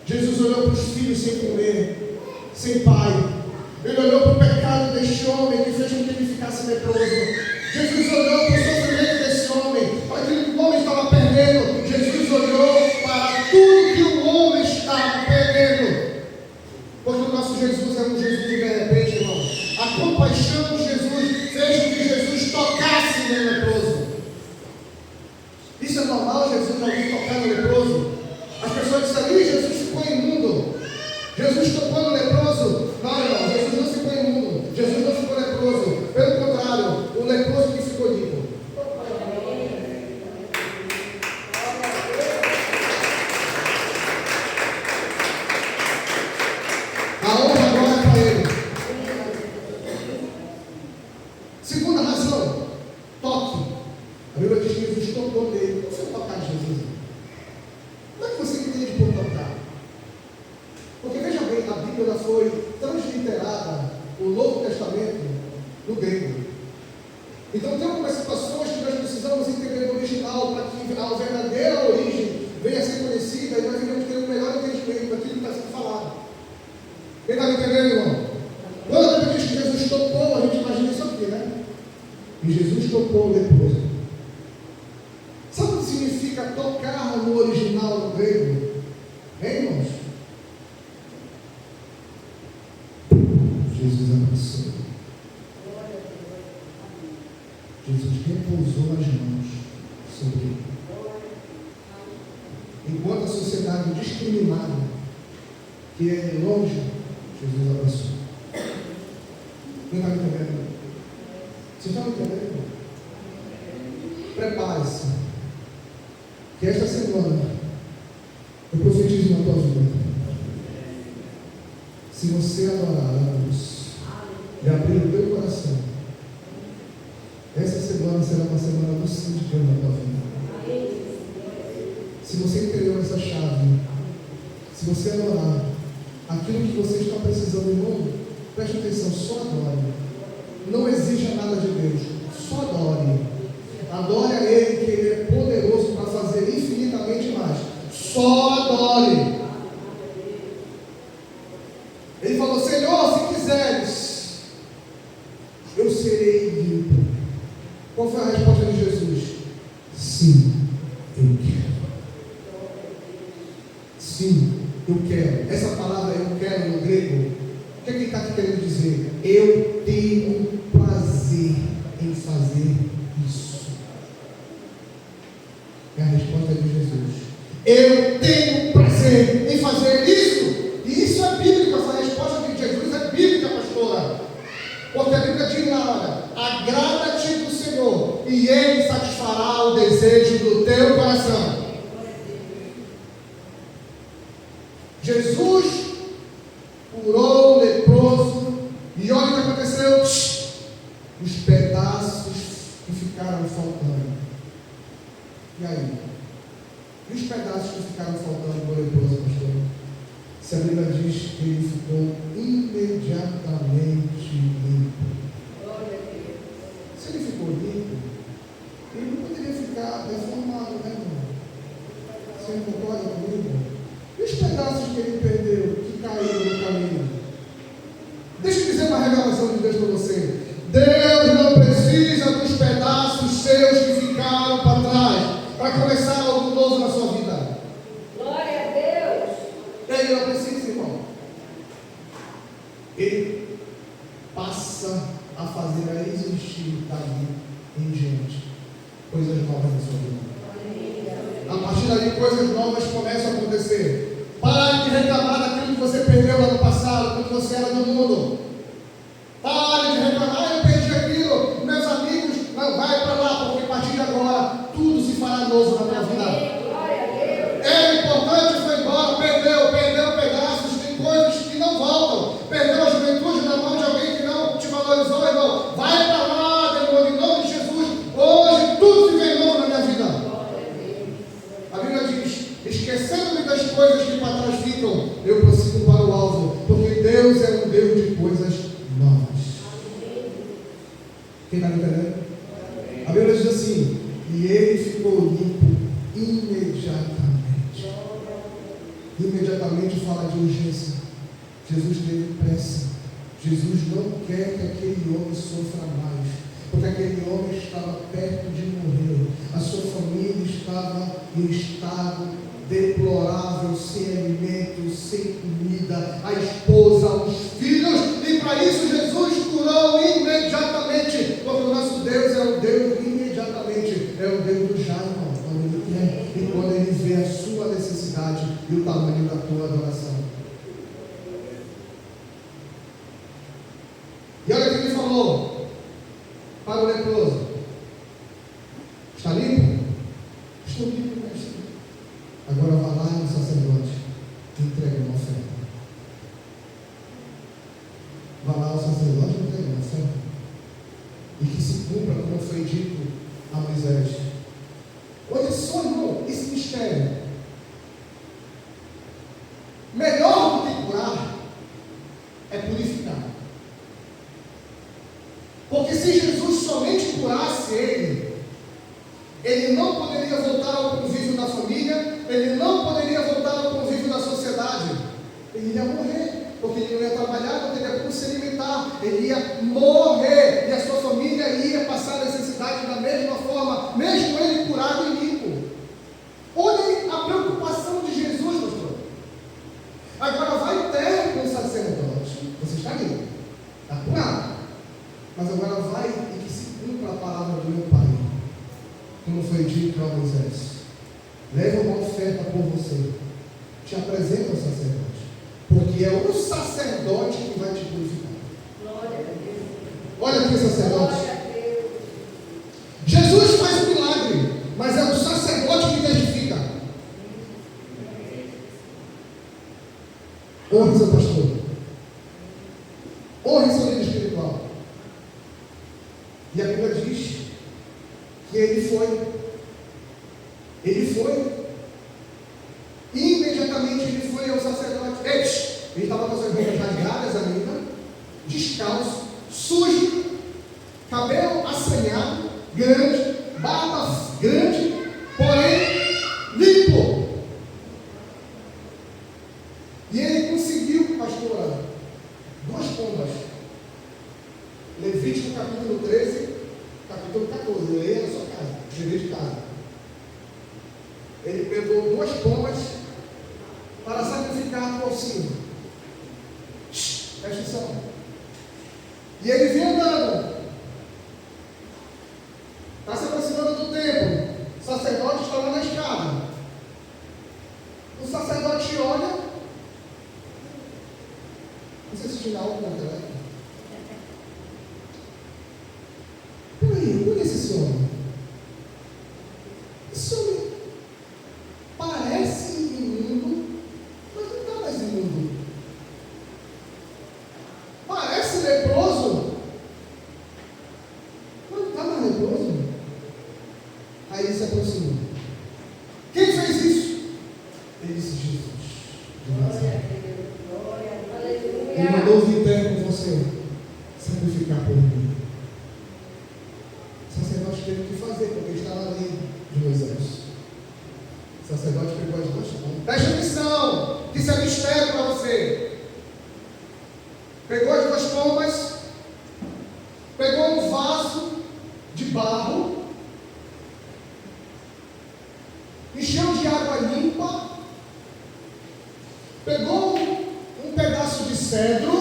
Jesus olhou para os filhos sem comer, sem pai. Ele olhou para o pecado deste homem que fez com que ele ficasse leproso. Jesus olhou para o sofrimento desse homem, para aquilo que o homem estava perdendo. Jesus olhou para tudo que o homem estava perdendo. Porque o nosso Jesus é um Jesus de repente, irmão. A compaixão de Jesus fez com que Jesus tocasse no leproso. Isso é normal, Jesus alguém tocar no leproso? As pessoas dizem: Jesus ficou imundo. Jesus tocou no leproso. Não, irmão, Jesus não ficou imundo. Jesus não ficou leproso. Pelo contrário, o leproso que ficou limpo. A honra agora é para ele. Segunda razão, toque. A Bíblia diz que Jesus tocou nele. Como você tocar Jesus? Como é que você entende por tocar? Porque veja bem, a Bíblia foi transliterada, o Novo Testamento, no grego. Então tem algumas situações que nós precisamos entender no original para que a verdadeira origem venha a ser conhecida e nós venhamos ter um melhor entendimento daquilo que está sendo falado. Quem está me entendendo, irmão? Quando a Bíblia diz que Jesus tocou, a gente imagina isso aqui, né? E Jesus tocou o leproso. Sabe o que significa tocar no original, no grego? Hein, irmãos? Jesus abraçou. Jesus repousou as mãos sobre ele. Enquanto a sociedade discriminava que é longe, Jesus abraçou. Quem está me entendendo? Vocês estão me entendendo? Prepare-se, que esta semana eu profetizo na tua vida. Se você adorar a Deus, e abrir o teu coração, essa semana será uma semana do sim de Deus na tua vida. Se você entendeu essa chave, se você adorar aquilo que você está precisando, irmão, preste atenção, só adore. Não exija nada de Deus, só adore. Adore a Ele, que Ele é poderoso para fazer infinitamente mais. Só adore. Ele falou: Senhor, se quiseres, eu serei limpo. Qual foi a resposta de Jesus? Sim, eu quero. Sim, eu quero. Essa palavra eu quero no grego, o que ele está querendo dizer? Eu tenho prazer em fazer isso. É a resposta de Jesus. Eu tenho prazer em fazer isso. E isso é bíblico, essa resposta de Jesus é bíblica, pastora. Porque a Bíblia diz lá: olha, agrada-te do Senhor, e Ele satisfará o desejo do teu coração. Jesus curou o leproso, e olha o que aconteceu: os pedaços que ficaram faltando. E aí? E os pedaços que ficaram faltando do leproso, pastor? Se a Bíblia diz que ele ficou imediatamente limpo. Se ele ficou limpo, ele não poderia ficar deformado, né, irmão? Você não concorda comigo? E os pedaços que ele perdeu, que caíram no caminho? Deixa eu dizer uma revelação de Deus para você. Deus não precisa dos pedaços seus que ficaram para trás para começar algo novo na sua vida. Glória a Deus. Ele não precisa, irmão. Ele passa a fazer a existir dali em diante coisas novas na sua vida. A partir dali, coisas novas começam a acontecer. Pare de reclamar daquilo que você perdeu lá no passado, quando você era do mundo. Pare de reclamar: eu perdi aquilo, meus amigos. Não, vai para lá, porque a partir de agora tudo se fará novo na tua vida. Glória a Deus. É importante, foi embora, perdeu pedaços, tem coisas que não voltam. Perdeu a juventude na mão de alguém que não te valorizou, irmão. Vai para lá, demônio, em nome de Jesus. Hoje tudo se vê novo na minha vida. A Bíblia diz: esquecendo-me das coisas que para trás ficam, eu prossigo para o alvo, porque Deus é um Deus de coisas novas. Quem está me entendendo? A Bíblia diz assim: e ele ficou limpo imediatamente. Imediatamente fala de urgência. Jesus teve pressa. Jesus não quer que aquele homem sofra mais, porque aquele homem estava perto de morrer. A sua família estava em estado deplorável, sem alimento, sem comida, a esposa, os filhos, e para isso Jesus curou imediatamente, porque o nosso Deus é o Deus imediatamente, é o Deus do já, irmão, quando Ele quer e quando Ele vê a sua necessidade e o tamanho da tua adoração. E olha o que Ele falou para o leproso: está limpo? Estou limpo, mestre. Agora vá lá no sacerdote e entregue uma oferta. Vá lá ao sacerdote e entregue uma oferta. E que se cumpra como foi dito a Moisés. Olha só, irmão, esse mistério. Melhor do que curar é purificar. Porque se Jesus somente curasse ele não poderia voltar ao convívio da família, ele não poderia voltar ao convívio da sociedade. Ele ia morrer, porque ele não ia trabalhar, não teria como se alimentar, ele ia morrer, e a sua família ia passar necessidade da mesma forma, mesmo ele curado e limpo. Olha a preocupação de Jesus, pastor. Agora vai ter com o sacerdote. Você está limpo, está curado, mas agora vai e que se cumpra a palavra do meu Pai, como foi dito a Moisés: leva uma oferta por você, te apresenta ao sacerdote, porque é o sacerdote que vai te purificar. Glória a Deus. Olha aqui, sacerdote. Glória a Deus. Jesus faz o milagre, mas é o sacerdote que testifica. Honre seu pastor, honre seu líder espiritual. Bíblia diz que ele foi. Ele foi. E imediatamente ele foi ao sacerdote. Ele estava com as roupas rasgadas ainda, descalço, sujo, cabelo assanhado, grande, barba grande, porém limpo. E ele conseguiu, pastor, 2 pombas. Levítico capítulo 13, capítulo 14. Leia na sua casa, dever de casa. Ele pegou 2 pombas para sacrificar no alcinho. Presta atenção. E ele vinha andando. Está se aproximando do templo. O sacerdote está lá na escada. O sacerdote olha. Não sei se tinha algo na tela. Peraí, eu conheço esse homem. Esse homem parece imundo, mas não está mais imundo. Parece leproso, mas não está mais leproso. Aí ele se aproximou. Quem fez isso? Ele disse: Jesus de Nazaré. Ele mandou vir terra com você sacrificar por mim. O sacerdote teve que fazer, porque estava ali de Moisés. O sacerdote pegou as 2 pombas. Preste atenção, que isso é mistério para você. Pegou as 2 pombas, pegou um vaso de barro, encheu de água limpa, pegou um pedaço de cedro,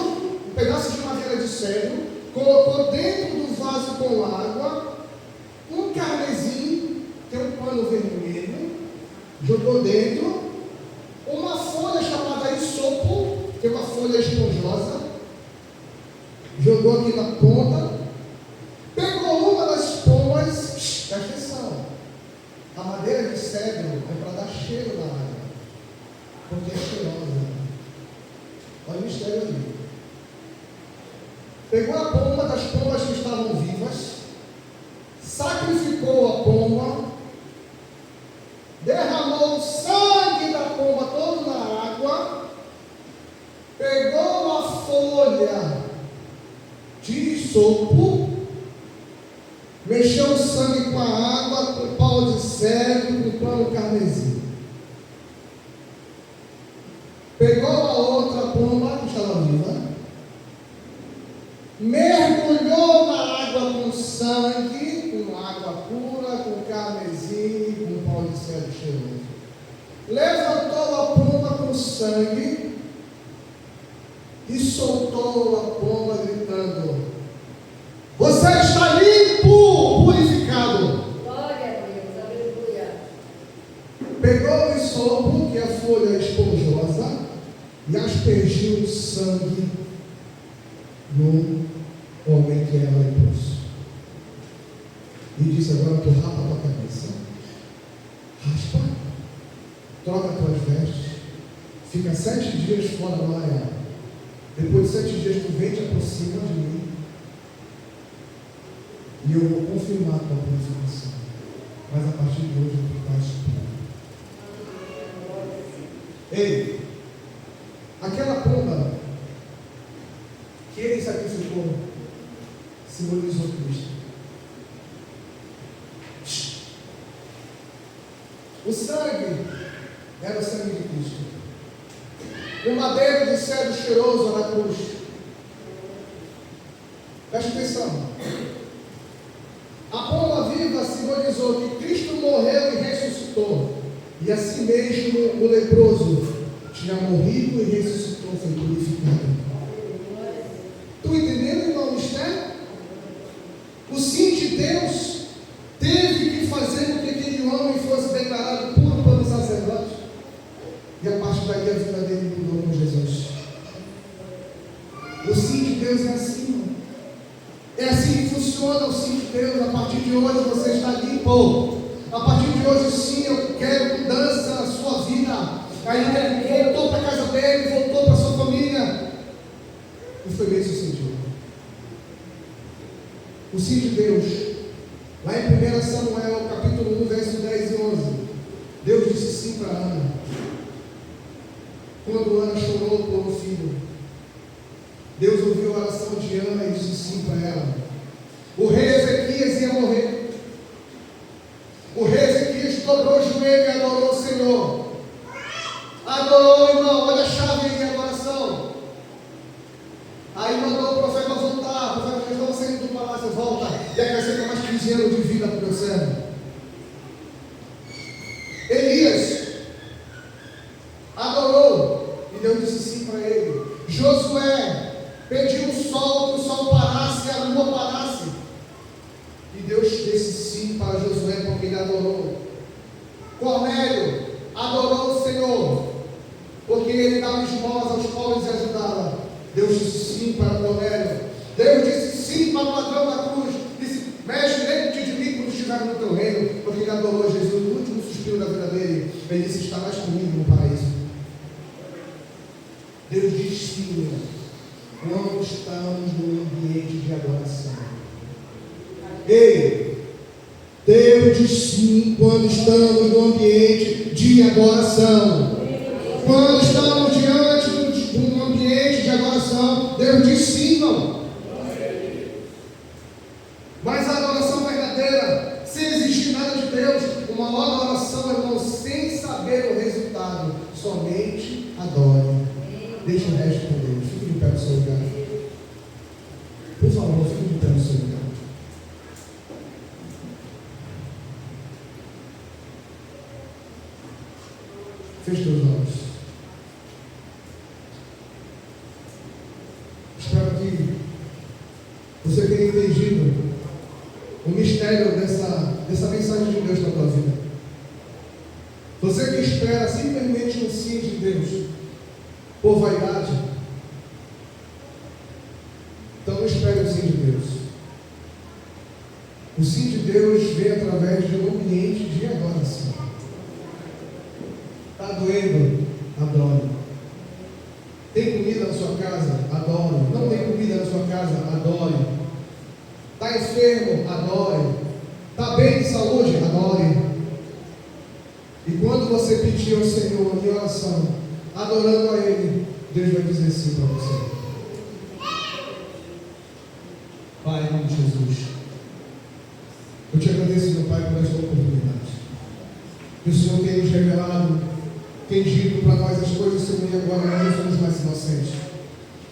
um pedaço de madeira de cedro, colocou dentro do vaso com água, um carmesim, que é um pano vermelho, jogou dentro, uma folha chamada isopo, que é uma folha esponjosa, jogou aqui na ponta, pegou uma das pombas. Presta atenção, a madeira de cedro é para dar cheiro na água, porque é cheirosa. Olha o mistério ali. Pegou a pomba das pombas que estavam vivas, sacrificou a pomba, derramou o sangue da pomba todo na água, pegou a folha de isopo, mexeu o sangue com a água, com pau de cedro, com pano carmesim. Pegou a outra pomba que estava viva, mergulhou na água com sangue, com água pura, com carmesim, com pau de cedro cheiroso. Levantou a pomba com sangue e soltou a pomba gritando: você está limpo, purificado. Glória a Deus, aleluia. Pegou o isopo, que é a folha esponjosa, e aspergiu o sangue no homem que era leproso. E disse: agora tu rapa a tua cabeça, raspa, troca tuas vestes, fica 7 dias fora do arraial. Depois de 7 dias tu vem, te aproxima de mim, e eu vou confirmar a tua purificação. Mas a partir de hoje tu estás puro. Ei, aquela pomba que ele sacrificou simbolizou Cristo. O sangue era o sangue de Cristo. O madeiro de cedro cheiroso na cruz. Preste atenção. A pomba viva simbolizou que Cristo morreu e ressuscitou. E assim mesmo o leproso tinha morrido e ressuscitou, foi purificado. Estou entendendo, irmão, o mistério? O sim de Deus teve que fazer com que aquele homem fosse declarado puro pelo sacerdote. E a partir daí a vida dele mudou com Jesus. O sim de Deus é assim, irmão. É assim que funciona o sim de Deus. A partir de hoje você está limpo. A partir de hoje sim, eu quero mudança na sua vida. Aí ele voltou para a casa dele, voltou para a sua família e foi bem sucedido. O sim de Deus capítulo 1, verso 10 e 11. Deus disse sim para Ana. Quando Ana chorou por um filho, Deus ouviu a oração de Ana e disse sim para ela. O rei Ezequias ia morrer. O rei Ezequias dobrou o joelho e adorou o Senhor. Adorou, irmão, olha a chave aí de adoração. Aí mandou o profeta voltar. O profeta estava saindo do palácio, volta. E acrescenta mais 15 anos de vida para o meu servo. Elias adorou e Deus disse sim para ele. Josué pediu o sol, que o sol parasse, a lua parasse. E Deus disse sim para Josué porque ele adorou. Cornélio adorou o Senhor porque ele dava esmolas aos pobres e ajudava. Deus disse sim para Cornélio. Deus disse sim para o ladrão da cruz. Disse: mexe dentro de mim quando estiver no teu reino, porque ele adorou Jesus no último suspiro da vida dele. Ele disse: estarás comigo no paraíso. Deus diz sim quando estamos no ambiente de adoração. Ei, Deus diz sim quando estamos no ambiente de adoração. Quando estamos diante de um ambiente de adoração, Deus diz sim, irmão. Mas a adoração verdadeira, sem exigir nada de Deus, uma adoração, irmão, sem saber o resultado, somente adore. Deixa o resto com Deus. Fique de pé no seu lugar. Por favor, fique de pé no seu lugar. Feche teus olhos. Espero que você tenha entendido o mistério dessa mensagem de Deus na tua vida. Você que espera simplesmente um sim de Deus por vaidade, então não espere o sim de Deus. O sim de Deus vem através de um ambiente de adoração. Está doendo? Adore. Tem comida na sua casa? Adore. Não tem comida na sua casa? Adore. Está enfermo? Adore. Está bem de saúde? Adore. E quando você pedir ao Senhor em oração, adorando a Ele, Deus vai dizer sim para você. Pai, em nome de Jesus, eu te agradeço, meu Pai, por esta oportunidade. Que o Senhor tem nos revelado, tem dito para nós as coisas, Senhor, e agora nós não somos mais inocentes.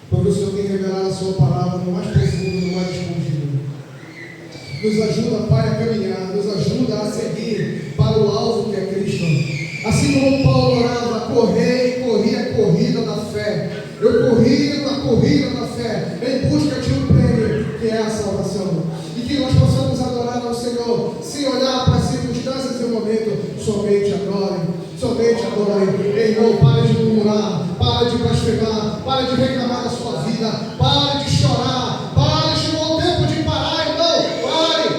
Porque o Senhor tem revelado a sua palavra no mais profundo, no mais escondido. Nos ajuda, Pai, a caminhar, nos ajuda a seguir para o alvo que é Cristo. Assim como Paulo orava, corri a corrida da fé. Eu corri a corrida da fé, em busca de um prêmio, que é a salvação. E que nós possamos adorar ao Senhor, sem olhar para as circunstâncias e o momento, somente adore. Somente adore. Ei, irmão, pare de murmurar, pare de blasfemar, pare de reclamar da sua vida, pare de chorar, pare, chegou o tempo de parar, irmão.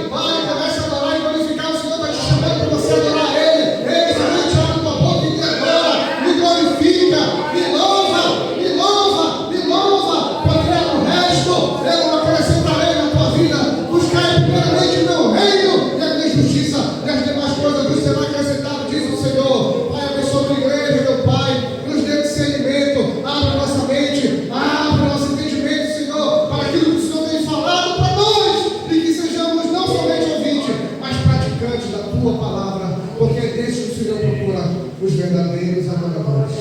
Pare, comece a adorar e glorificar. O Senhor está te chamando para você adorar Ele. Ei, somente abre tua boca e me adora, me glorifica, me louva, porque o resto eu não acrescentarei na tua vida. Buscai primeiramente o meu reino e a minha justiça, e as demais coisas vos serão acrescentadas, diz o Senhor. Pai, abençoa a igreja, meu Pai, nos dê discernimento, abre nossa mente, abre nosso entendimento, Senhor, para aquilo que o Senhor tem falado para nós, e que sejamos não somente ouvintes, mas praticantes da tua palavra, porque é desse que o Senhor procura os verdadeiros adoradores.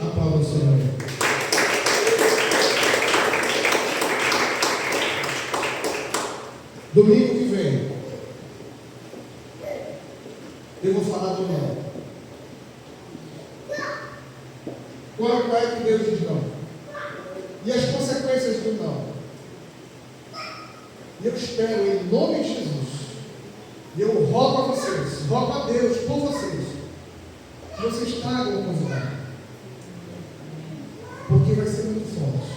Aplauda o Senhor. Domingo que vem, eu vou falar do não. Quando é que Deus diz não? E as consequências do não. E eu espero, em nome de Jesus, e eu rogo a vocês, rogo a Deus por vocês, que vocês tragam o convidado. Porque vai ser muito forte.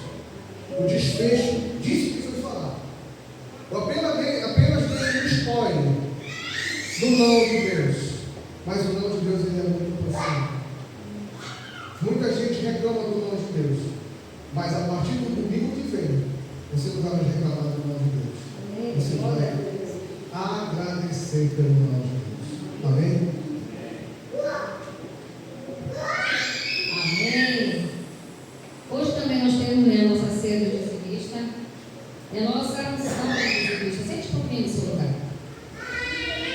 O desfecho disso que foi falado. Eu apenas dei um spoiler do não de Deus. Mas o não de Deus ele é muito profundo. Muita gente reclama do não de Deus. Mas a partir do domingo que vem, você não vai mais reclamar do não de Deus. Você vai agradecer pelo não de Deus. Amém? Amém. Hoje também nós temos a nossa ceia do dizimista e a nossa missão do dizimista. Sente um pouquinho no seu lugar.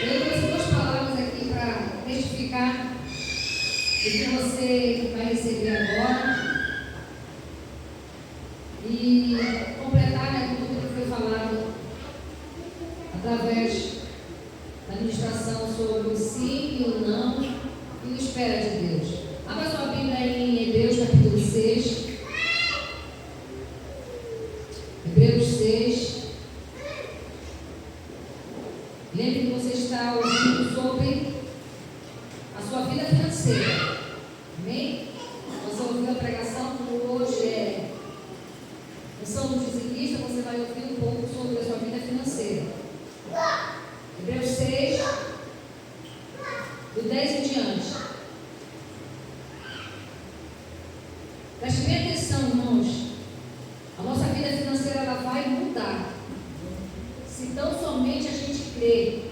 Eu trouxe duas palavras aqui para testificar o que você vai receber agora e completar, né, tudo que foi falado através da ministração sobre o sim e o não e o espera de Deus. Abra sua Bíblia em Hebreus capítulo 6. Hebreus 6. Lembre que você está ouvindo sobre a sua vida financeira. Amém? Você ouviu a pregação que hoje é missão do dizimista, você vai ouvir um pouco sobre a sua vida financeira. Hebreus 6, do 10 em diante. Preste bem atenção, irmãos. A nossa vida financeira ela vai mudar. Se tão somente a gente crer.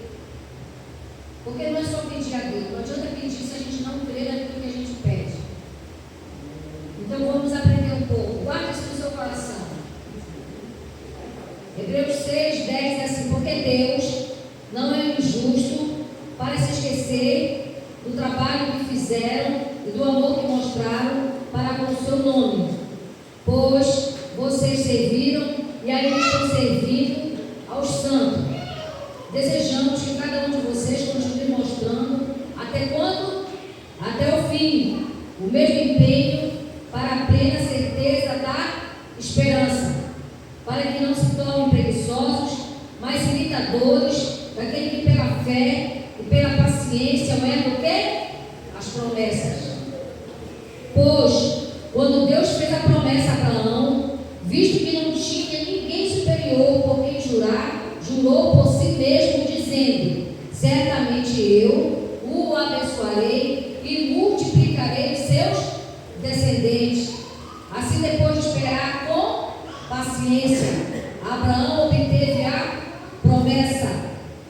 Porque não é só pedir a Deus. Não adianta pedir se a gente não crer naquilo que a gente pede. Então vamos aprender um pouco. Guarde isso no seu coração. Hebreus 6, 10 diz assim: porque Deus não é injusto para se esquecer do trabalho que fizeram e do amor que mostraram para com o seu nome, pois vocês serviram e ainda estão servindo aos santos. Desejamos que cada um de vocês continue mostrando até quando? Até o fim, o mesmo empenho para a plena certeza da esperança, para que não se tornem preguiçosos, mas imitadores daquele que pela fé e pela paciência herda o quê? As promessas. Pois, quando Deus fez a promessa a Abraão, visto que não tinha ninguém superior por quem jurar, jurou por si mesmo, dizendo: certamente eu o abençoarei e multiplicarei os seus descendentes. Assim, depois de esperar com paciência, Abraão obteve a promessa,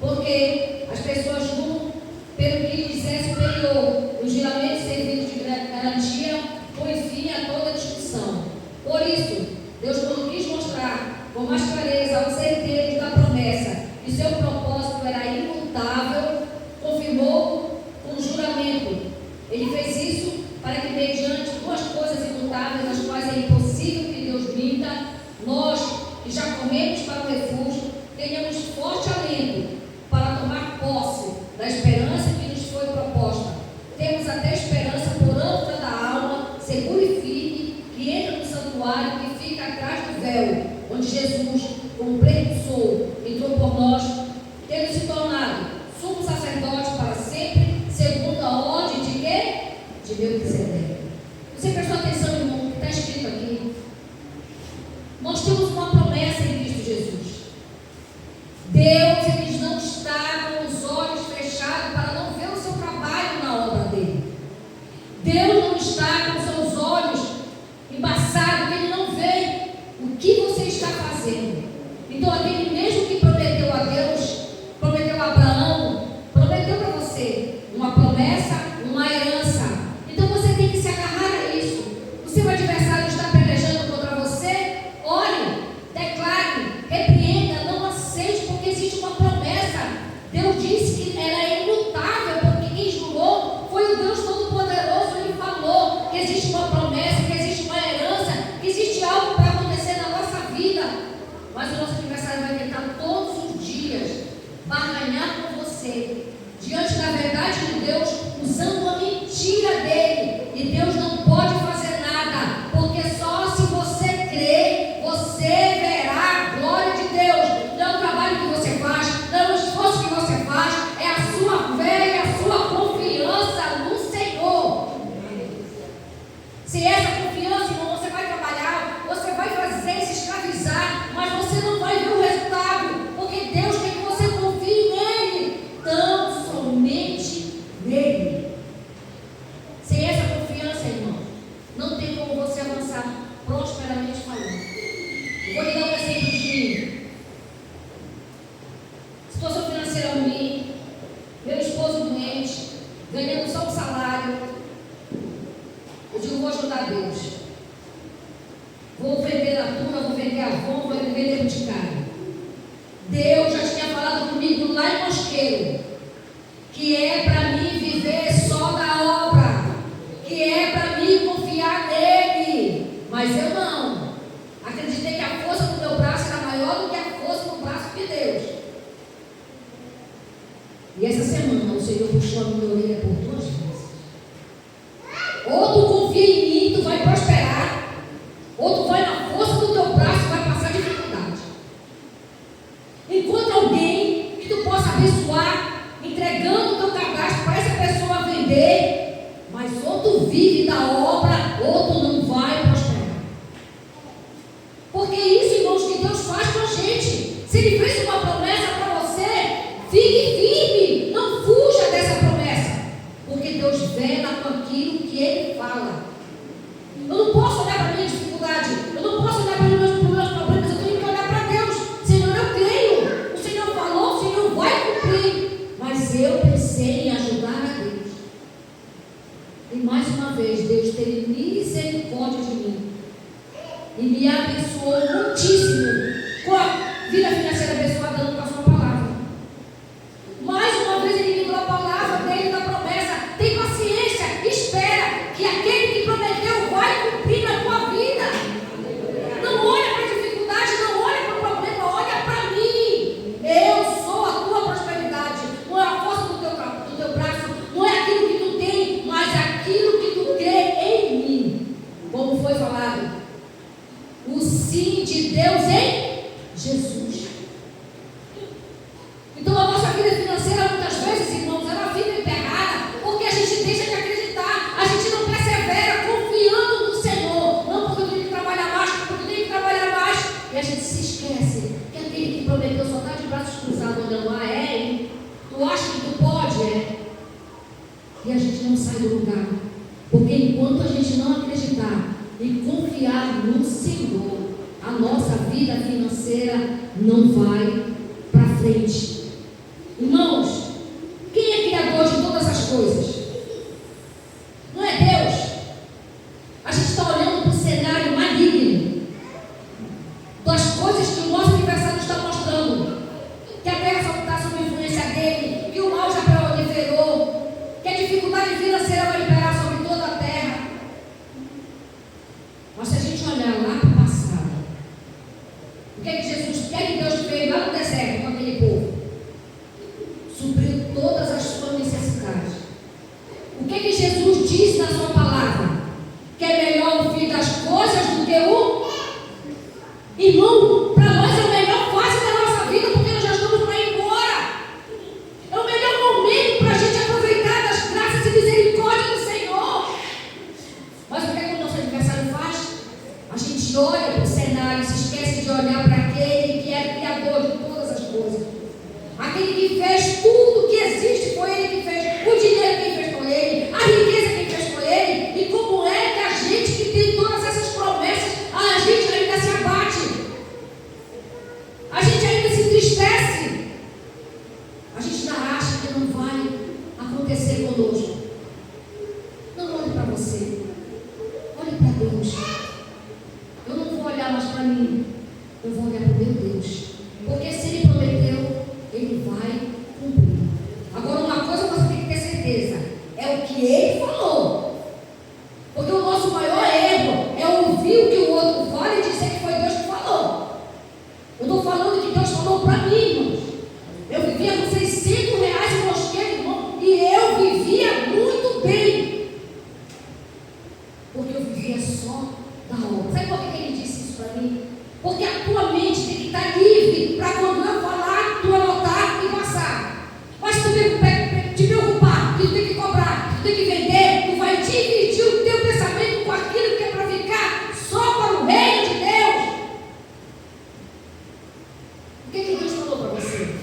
porque as pessoas juram pelo que lhes é superior. Os juramentos servidos de garantia põe fim a toda discussão. Por isso, Deus, quando quis mostrar com mais clareza aos herdeiros da promessa que seu propósito era imutável, confirmou com juramento. Ele fez isso para que, mediante duas coisas imutáveis, nas quais é impossível que Deus minta, nós, que já corremos para o refúgio, tenhamos forte alento para tomar posse da esperança que nos foi proposta. Temos até esperança por âncora da alma, segura e firme, que entra no santuário que fica atrás do véu, onde Jesus, como precursor, entrou por nós, tendo se tornado sumo sacerdote para sempre, segundo a ordem de quê? De Melquisedeque. Você prestou atenção, irmão, no que está escrito aqui? Nós temos uma promessa em Cristo Jesus. Deus, ele não está com os olhos fechados para não ver o seu trabalho na obra dele. Deus não está com seus olhos embaçados, ele não vê o que você está fazendo. Então, aquele mesmo que prometeu a Deus, prometeu a Abraão, prometeu para você uma promessa, uma herança. Então, você tem que se agarrar a isso. O seu adversário está pelejando contra você? Ore, declare, repreenda, não aceite, porque existe uma promessa. Deus disse que ela é imutável, porque quem jurou foi o Deus Todo-Poderoso. Ele falou que existe uma promessa, que existe uma herança, que existe algo para acontecer na nossa vida. Mas o nosso adversário vai tentar todos os dias barganhar com você, diante da verdade de Deus, usando a mentira dele. E Deus não pode fazer nada, porque só se você crer, você verá a glória de Deus. Não é o trabalho que você faz, não é o esforço que você faz, é a sua fé e a sua confiança no Senhor. Se essa confiança, irmão, você vai trabalhar, você vai fazer, se escravizar, mas você não vai ver o resultado, porque Deus quer que você confie nele, tão somente nele. Sem essa confiança, irmão, não tem como você avançar prosperamente falando. Vou lhe dar um exemplo de mim. Situação financeira trabalho. Eu digo, vou ajudar Deus. Vou vender natura, vou vender Avon, vou vender Boticário. Deus já tinha falado comigo lá em Mosqueiro, que é para mim viver só da obra, que é para mim confiar nele. Mas eu não. Acreditei que a força do meu braço era maior do que a força do braço de Deus. E essa semana o Senhor puxou a minha orelha por 2 vezes. Ou tu confia em mim, tu vai prosperar, ou tu vai na força do teu braço e vai passar dificuldade. Encontra alguém que tu possa abençoar, entregando o teu cadastro para essa pessoa vender, mas ou tu vive da obra, ou tu não vai prosperar. Porque isso, irmãos, que Deus faz com a gente. Se Ele fez uma promessa para você, fique firme, não fuja dessa promessa, porque Deus vela com aquilo que Ele fala. Eu não posso olhar para a minha dificuldade, eu não posso olhar para os meus problemas, eu tenho que olhar para Deus. Senhor, eu creio, o Senhor falou, o Senhor vai cumprir, mas eu pensei em ajudar a Deus. E mais uma vez, Deus teve misericórdia de mim e me abençoou muitíssimo com a vida financeira abençoada dando com a sua palavra. Mais uma vez Ele me deu a palavra dele da promessa. Tem paciência, espera, que aquele que prometeu vai cumprir na tua vida. Não olha para a dificuldade, não olha para o problema, olha para mim. Eu sou a tua prosperidade. Não é a força do teu braço, não é aquilo que tu tem, mas aquilo que tu crê em mim. Como foi falado, o sim de Deus em Jesus. Então a nossa vida financeira muitas vezes, irmãos, é uma vida emperrada, porque a gente deixa de acreditar, a gente não persevera confiando no Senhor. Não porque eu tenho que trabalhar mais, porque eu tenho que trabalhar mais. E a gente se esquece que aquele que prometeu só está de braços cruzados olhando lá, hein? Tu acha que tu pode? É. E a gente não sai do lugar, porque enquanto a gente não acreditar e confiar no Senhor, a nossa vida financeira não vai para frente. Irmãos, quem é criador de todas as coisas? Não é Deus? A gente está olhando para o cenário maligno das coisas que o nosso aniversário está mostrando, que a terra só está sob influência dele, que o mal já proliferou, que a dificuldade financeira vai imperar sobre toda a terra. Mas se a gente olhar lá para o passado, o que é que Deus fez lá no deserto com aquele povo? Supriu todas as suas necessidades. O que é que Jesus disse na sua palavra? Que é melhor o fim das coisas do que o... Irmão, para nós é a melhor fase da nossa vida, porque nós já estamos para ir embora. É o melhor momento para a gente aproveitar das graças e misericórdia do Senhor. Mas o que é que o nosso adversário faz? A gente olha para o cenário, se esquece de olhar para aquele que é criador de todas as coisas. Aquele que fez tudo que existe, foi Ele que fez. O dinheiro quem fez foi Ele, a riqueza quem fez foi Ele. E como é que a gente que tem todas essas promessas, a gente ainda se abate? A gente ainda se entristece? A gente ainda acha que não vai acontecer conosco? Não olhe para você, olhe para Deus. Eu não vou olhar mais para mim, eu vou olhar para o meu Deus. Porque se Ele prometeu, Ele vai cumprir. Agora, uma coisa você tem que ter certeza: é o que Ele falou. Porque o nosso maior erro é ouvir o que o outro fala e dizer que foi Deus que falou. Eu estou falando que Deus falou para mim, irmãos. Eu vivia com R$600 em Mosqueiro, irmão, e eu vivia muito bem. Porque eu vivia só da obra. Sabe por que Ele disse isso para mim? Porque a tua mente tem que estar livre para quando eu falar, tu anotar e passar. Mas se tu te preocupar, que tu tem que cobrar, que tu tem que vender, tu vai dividir o teu pensamento com aquilo que é para ficar só para o reino de Deus. O que Deus falou para você?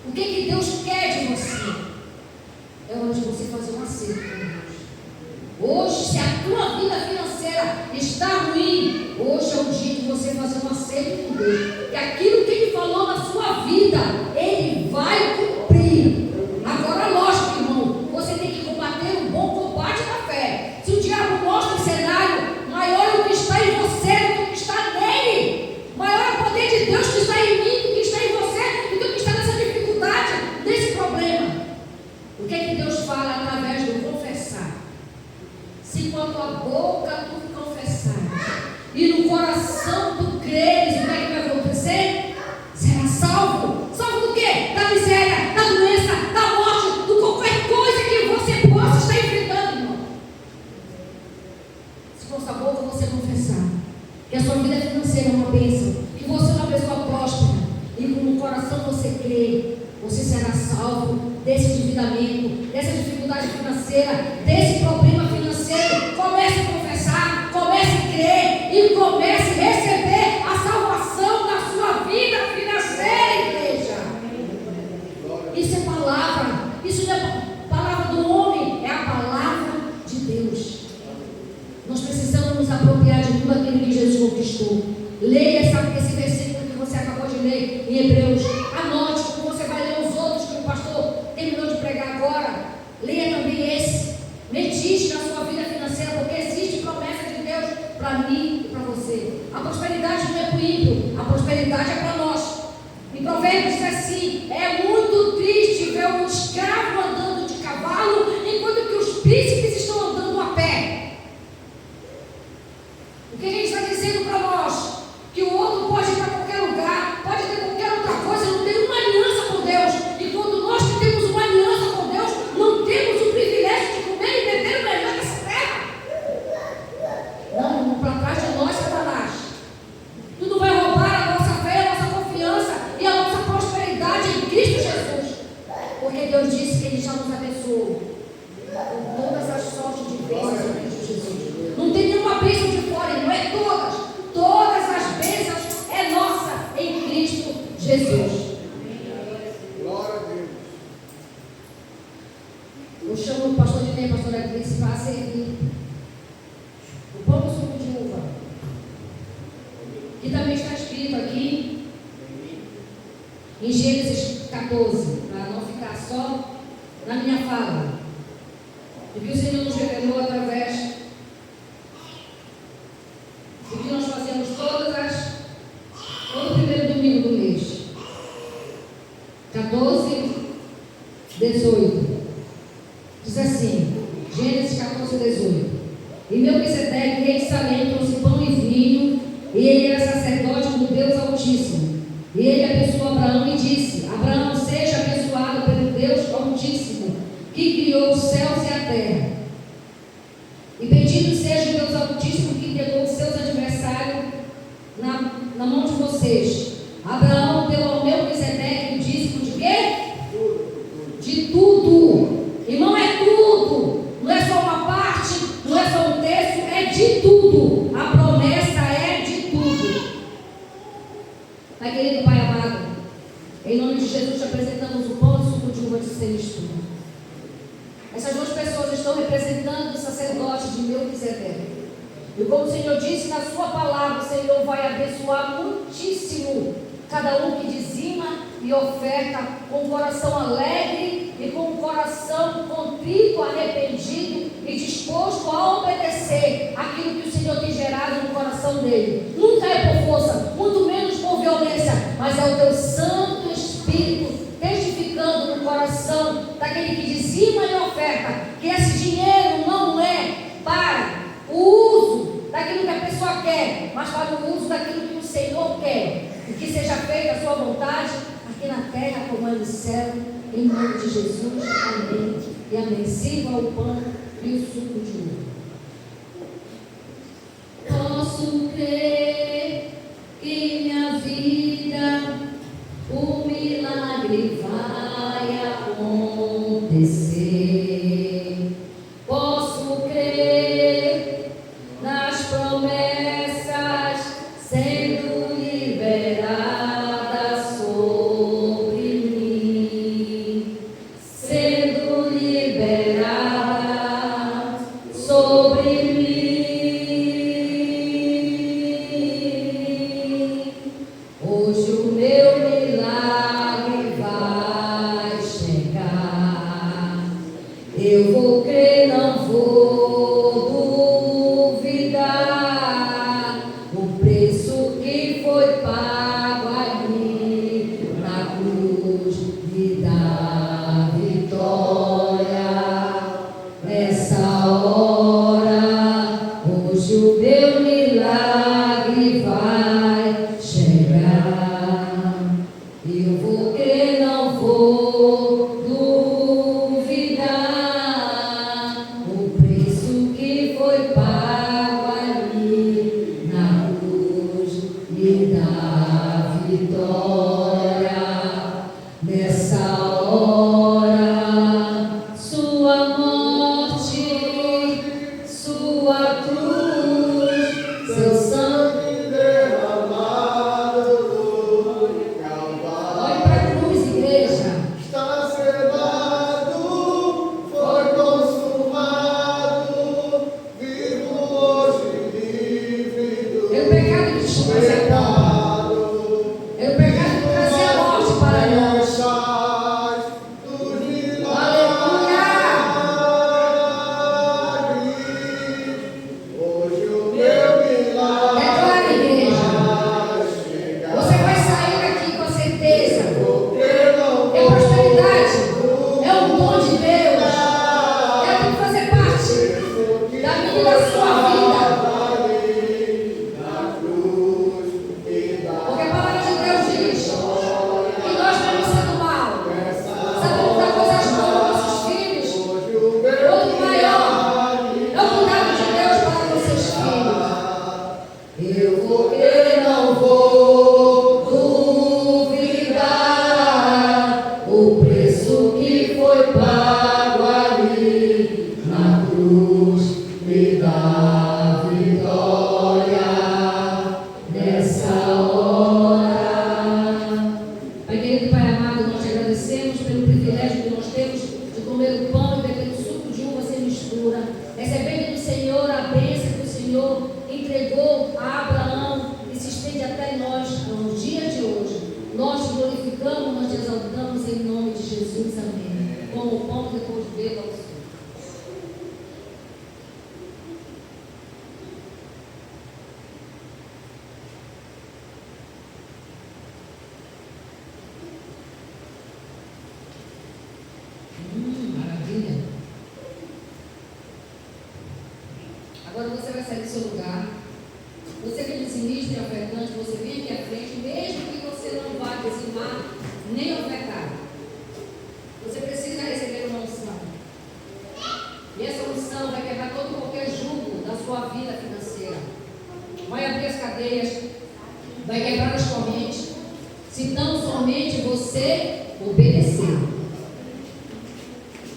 O que Deus quer de você? É hora de você fazer um acerto com Deus. Hoje, se a tua vida financeira está ruim, hoje é o dia de você fazer um acerto com Deus. Que aquilo que Ele falou na sua vida, Ele vai cumprir. Agora, lógico, irmão, você tem que combater o bom combate. tua boca tu confessares e no coração tu creres, o que é que vai acontecer? Será salvo. Salvo do quê? Da miséria, da doença, da morte, de qualquer coisa que você possa estar enfrentando, irmão. Se com sua boca você confessar que a sua vida financeira é uma bênção, que você é uma pessoa próspera, e no coração você crê, você será salvo desse endividamento, dessa dificuldade financeira, desse problema financeiro. Comece a confessar, comece a crer e comece a receber a salvação da sua vida financeira, igreja. Isso é palavra, isso não é palavra do homem, é a palavra de Deus. Nós precisamos nos apropriar de tudo aquilo que Jesus conquistou. Leia esse versículo que você acabou de ler em Hebreus. Anote, como você vai ler os outros que o pastor terminou de pregar agora. Leia também esse. Medite na sua vida financeira, porque existe promessa de Deus para mim e para você. A prosperidade não é para o ímpio, a prosperidade é para nós. Em Provérbios diz assim: é muito triste ver um escravo andando de cavalo, enquanto que os príncipes estão andando a pé. O que a gente está dizendo para nós? Que o outro pode ir para qualquer lugar, pode ter qualquer outra coisa, não tem uma aliança com Deus. E quando nós que temos uma aliança com Deus, não temos o privilégio de comer e beber o melhor dessa terra. Não, para trás de nós, Satanás. Tudo vai roubar a nossa fé, a nossa confiança e a nossa prosperidade em Cristo Jesus. Porque Deus disse que Ele já nos abençoou com todas as sortes de bênçãos em Cristo Jesus. Não tem nenhuma bênção de fora, não é todas. Todas as bênçãos é nossa em Cristo Jesus. Glória a Deus. Eu chamo o pastor de meia, pastor Agnes, para servir o pão do suco de uva, que também está escrito aqui em Gênesis 14, para não ficar só na minha fala, o que o Senhor nos revelou através do que nós fazemos todo primeiro domingo do mês. 14, 18. Diz assim, Gênesis 14, 18. E Melquisedeque, rei de Salém, trouxe pão e vinho, e ele era sacerdote do Deus Altíssimo. E ele abençoou Abraão e disse: Abraão, seja abençoado pelo Deus Altíssimo, que criou os céus e a terra. E bendito seja o Deus Altíssimo, que entregou os seus adversários na mão de vocês. Abraão deu ao Melquisedeque o dízimo de quê? De tudo. Irmão, é tudo. Não é só uma parte, não é só um terço, é de tudo. A promessa é de tudo. Pai querido, Pai amado, em nome de Jesus te apresentamos o pão e o suco de uva de Celestino. Essas duas pessoas estão representando o sacerdote de Melquisedeque. E como o Senhor disse na sua palavra, o Senhor vai abençoar muitíssimo cada um que dizima e oferta com o coração alegre e com o coração contrito, arrependido e disposto a obedecer aquilo que o Senhor tem gerado no coração dele. Nunca é por força, muito menos por violência, mas é o teu Santo Espírito testificando no coração daquele que dizima e oferta que esse dinheiro não é para o uso daquilo que a pessoa quer, mas para o uso daquilo que o Senhor quer, e que seja feita a sua vontade aqui na terra como é no céu, em nome de Jesus, amém e amém. Sirva o pão e o suco de uva. Posso crer que minha vida o milagre vai acontecer. Posso crer nas promessas sendo liberadas sobre mim, sendo liberada sobre mim. Hoje o meu milagre vai chegar. Eu vou crer, não vou duvidar. O preço que foi pago ali na cruz me dá vitória. Nessa hora o meu milagre vai chegar. Eu vou crer, não vou duvidar. O preço que foi pago ali na cruz me dá vitória. Nessa hora, sua morte, sua cruz, seu sangue derramado no Calvário. Olhe para a cruz, igreja. Está selado, foi consumado, vivo hoje, livre do É o pecado que te trazia a morte. É o pecado que trazia a morte para nós. Aleluia! Hoje o meu milagre Declara, igreja. vai chegar. Você vai sair daqui com a certeza. Porque não É prosperidade. É o dom de Deus. É o que fazer parte da minha e da sua vida. na cruz me dá. Porque a palavra de Deus diz que nós vamos sendo mal. Sabemos dar coisas boas aos nossos filhos. Hoje o meu Outro maior é o cuidado de Deus para os seus filhos. Eu vou crer, não vou duvidar. O preço que foi pago ali na cruz me dá vitória. Nessa hora. Pai querido e Pai amado, nós te agradecemos pelo privilégio que nós temos de comer o pão e beber o suco de uva sem mistura, recebendo do Senhor a bênção que o Senhor entregou a Abraão e se estende até nós no dia de hoje. Nós te glorificamos, nós te exaltamos em nome de Jesus, amém. Como o pão depois beba o suco. Maravilha. Agora você vai sair do seu lugar. Você que é dizimista e ofertante, você vem aqui à frente, mesmo que você não vá dizimar nem ofertar. Você precisa receber uma unção. E essa unção vai quebrar todo e qualquer jugo da sua vida financeira. Vai abrir as cadeias, vai quebrar as correntes. Se tão somente você obedecer.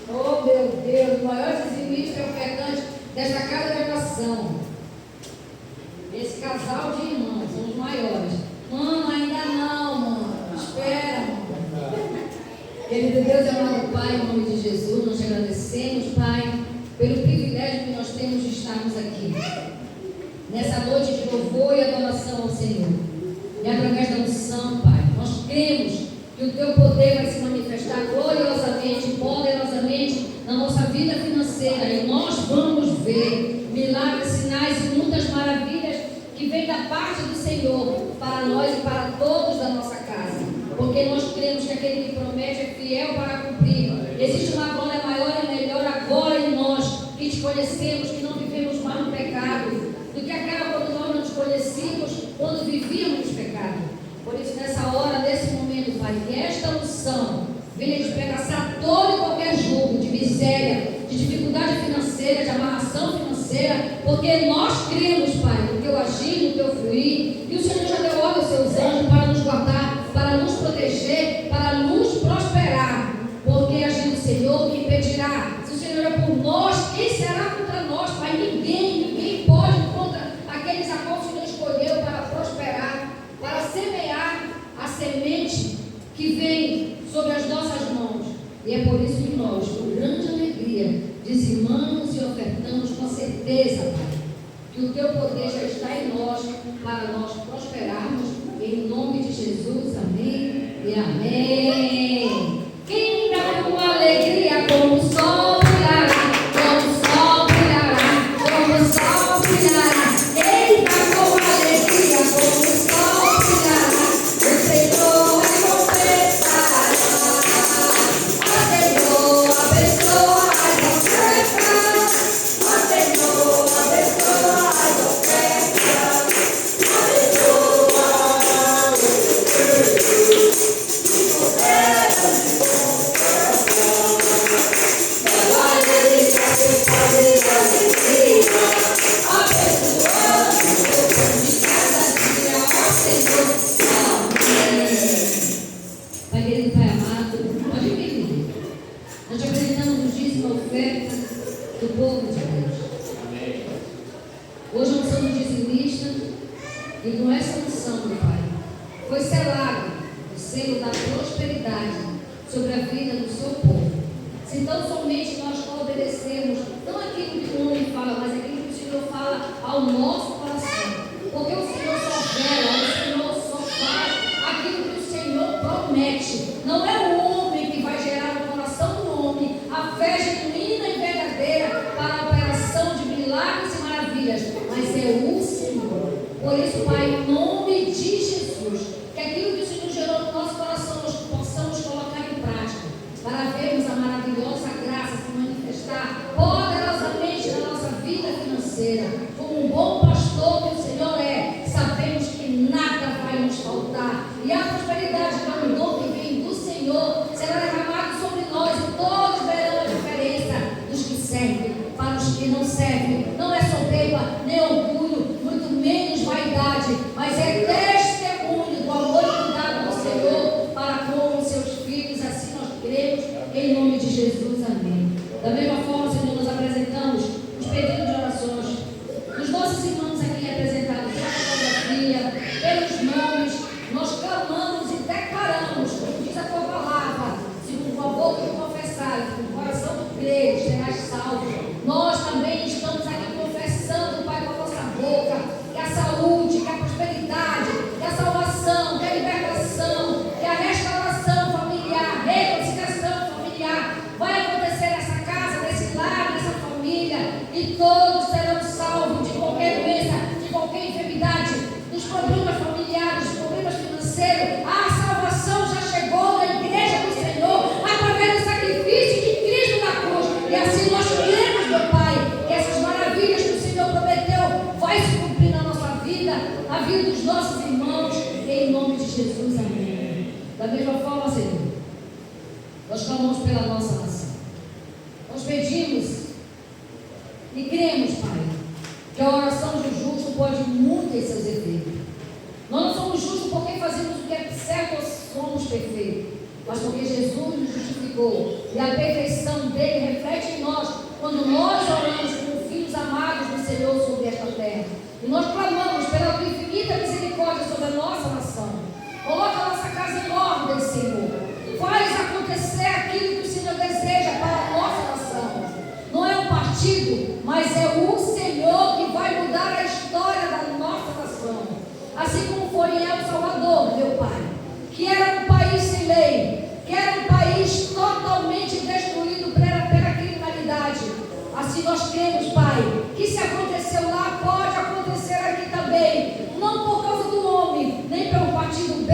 Oh meu Deus, o maior dizimista e ofertante desta casa de oração. Esse casal de irmãos são os maiores. Mano, ainda não, mano. Espera, mano. Querido Deus e amado Pai, em nome de Jesus, nós te agradecemos, Pai, pelo privilégio que nós temos de estarmos aqui. Nessa noite de louvor e adoração ao Senhor. E através da unção, Pai, nós cremos que o Teu poder vai se manifestar gloriosamente, poderosamente na nossa vida financeira. E nós vamos ver milagres, sinais e muitas maravilhas que vêm da parte do Senhor para nós e para todos da nossa casa. Porque nós cremos que aquele que promete é fiel para cumprir. Existe uma glória maior e melhor agora em nós, que te conhecemos, que não vivemos mais no pecado, do que aquela quando nós não te conhecíamos, quando vivíamos no pecado. Por isso, nessa hora, nesse momento, Pai, que esta unção venha despedaçar todo e qualquer jugo de miséria, de dificuldade financeira, de amarração financeira, porque nós cremos, Pai, no Teu agir, no Teu fluir, e o Senhor já deu ordem aos Seus anjos para nos guardar, para nos proteger, para nos prosperar, porque agindo o Senhor, que impedirá? Se o Senhor é por nós, quem será contra nós, Pai? Ninguém pode contra aqueles a qual o Senhor escolheu para prosperar, para semear a semente que vem sobre as nossas mãos. E é por isso que nós, com grande alegria, dizimamos e ofertamos com certeza, Pai, que o Teu poder já está em nós para nós prosperarmos. Em nome de Jesus, amém e amém. Quem dá com alegria como o sol brilhará, como o sol brilhará, como o sol brilhará. Quem dá com alegria como o sol brilhará, o Senhor recompensará. O Senhor abençoa as ofertas, o Senhor abençoa as ofertas. povo de Deus. Hoje a unção do dizimista e com essa unção, meu Pai, foi selado o selo da prosperidade sobre a vida do seu povo. Se então somente nós obedecemos, não aquilo que o homem fala, mas aquilo que o Senhor fala ao nosso coração. Porque o Senhor só vela, o Senhor só faz aquilo que o Senhor promete. Não é o homem que vai gerar no coração do homem a fé genuína e verdadeira para a operação de milagres e maravilhas, mas é o Senhor. Por isso, Pai, em nome de Jesus, que aquilo que o Senhor gerou no nosso coração nós possamos colocar em prática, para vermos a maravilhosa graça se manifestar poderosamente na nossa vida financeira. Como um bom pastor que o Senhor é, sabemos que nada vai nos faltar. E a prosperidade, que é um dom que vem do Senhor, será derramado sobre nós e todos verão a diferença dos que servem para os que não servem. Não é soberba, nem orgulho, muito menos vaidade, mas é testemunho do amor e cuidado do Senhor para com os seus filhos. Assim nós cremos, em nome de Jesus, amém. Da mesma forma, Senhor, nós apresentamos os pedidos de orações dos nossos irmãos aqui representados pela fotografia, pelos nomes. Nós clamamos e declaramos, como diz a tua palavra, se com a boca tu confessares, com o coração tu creres, serás salvo. Nós também estamos aqui confessando, Pai, com a nossa boca, que a saúde, que a prosperidade, que a salvação, que a libertação, que a restauração familiar, reconciliação familiar vai acontecer nessa casa, nesse lar, nessa família, e todos serão salvos de qualquer doença, de qualquer enfermidade, dos problemas familiares, dos problemas financeiros. A salvação já chegou na igreja do Senhor através do sacrifício de Cristo na cruz. E assim nós cremos, meu Pai, que essas maravilhas que o Senhor prometeu vai se cumprir na nossa vida, na vida dos nossos irmãos, em nome de Jesus, amém. Da mesma forma, Senhor, nós clamamos pela nossa nação. Nós pedimos e cremos, Pai, que a oração do justo pode muito em seus efeitos. Nós não somos justos porque fazemos o que é certo ou somos perfeitos, mas porque Jesus nos justificou e a perfeição dele reflete em nós quando nós oramos como filhos amados do Senhor sobre esta terra. E nós clamamos pela tua infinita misericórdia sobre a nossa nação. Coloca a nossa casa em ordem, Senhor. Faz acontecer aquilo que o Senhor deseja para a nossa nação. Não é um partido, mas é o Senhor que vai mudar a história da nossa nação. Assim como foi em El Salvador, meu Pai, que era um país sem lei, que era um país totalmente destruído pela criminalidade. Assim nós cremos, Pai, que se aconteceu lá, pode acontecer aqui também. Não por causa do homem, nem pelo partido B,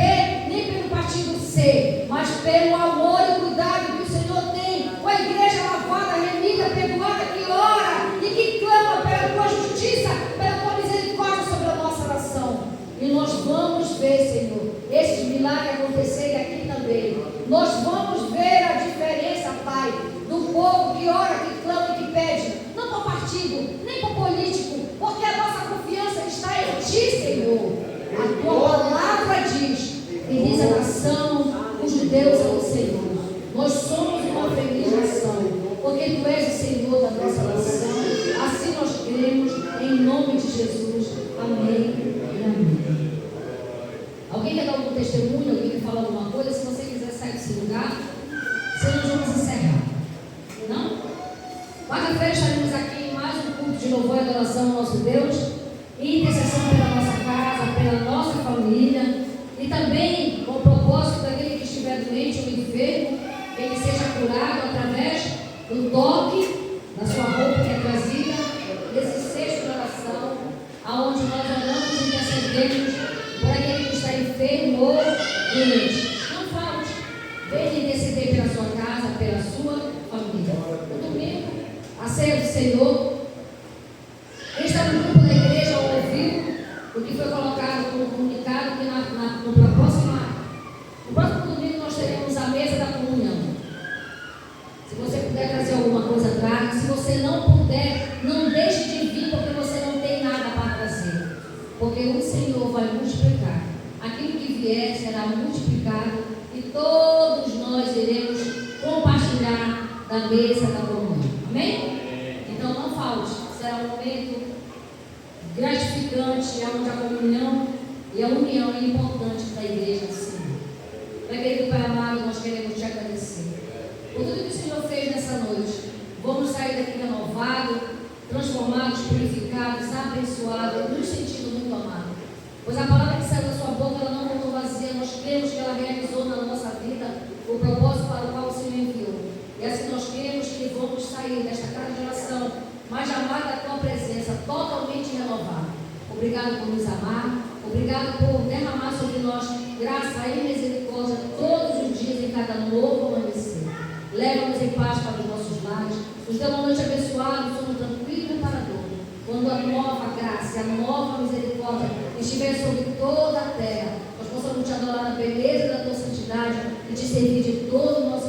nem pelo partido C, mas pelo amor e cuidado que o Senhor tem com a igreja lavada, remida, perdoada, que ora e que clama pela tua justiça, pela tua misericórdia sobre a nossa nação. E nós vamos ver, Senhor, esses milagres acontecerem aqui também. Nós vamos ver a diferença, Pai, do povo que ora, que clama e que pede, não por partido, nem por político, porque a nossa confiança está em Ti, Senhor. A tua palavra diz, feliz a nação cujo Deus é o Senhor. Nós somos uma feliz nação, porque Tu és o Senhor da nossa nação. Assim nós cremos, em nome de Jesus. Amém e amém. Alguém quer dar algum testemunho? Alguém quer falar alguma coisa? Se você quiser sair desse lugar, senão nós vamos encerrar. Não? Quarta-feira estaremos aqui em mais um culto de louvor e adoração ao nosso Deus, e intercessão pela nossa casa, pela nossa família, e também com o propósito daquele que estiver doente ou enfermo, que ele seja curado através do toque da sua roupa que é trazida, desse cesto de oração, aonde nós oramos e intercedemos por aquele que está enfermo ou doente. Não falte, venha interceder pela sua casa, pela sua família. No domingo, a ceia do Senhor. Quem está no grupo da igreja ouviu o que foi colocado como comunicado, que no próximo domingo nós teremos a mesa da comunhão. Se você puder trazer alguma coisa, traga. Se você não puder, não deixe de vir, porque você não tem nada para trazer. Porque o Senhor vai multiplicar. Aquilo que vier será multiplicado e todos nós iremos compartilhar da mesa da comunhão. Amém? Então não amados, será um momento gratificante, onde a comunhão e a união é importante para a igreja do Senhor. Meu querido Pai amado, nós queremos te agradecer por tudo que o Senhor fez nessa noite. Vamos sair daqui renovados, transformados, purificados, abençoados, nos sentindo muito amados. Pois a palavra que saiu da sua boca, ela não voltou vazia. Nós cremos que ela realizou na nossa vida o propósito para o qual o Senhor enviou. E assim nós cremos que vamos sair desta casa de oração mais amada da tua presença, totalmente renovada. Obrigado por nos amar. Obrigado por derramar sobre nós graça e misericórdia todos os dias em cada novo amanhecer. Leva-nos em paz para os nossos lares. Nos dê uma noite abençoada, sono tranquilo e reparador. Quando a nova graça, a nova misericórdia estiver sobre toda a terra, nós possamos te adorar na beleza da tua santidade e te servir de todo o nosso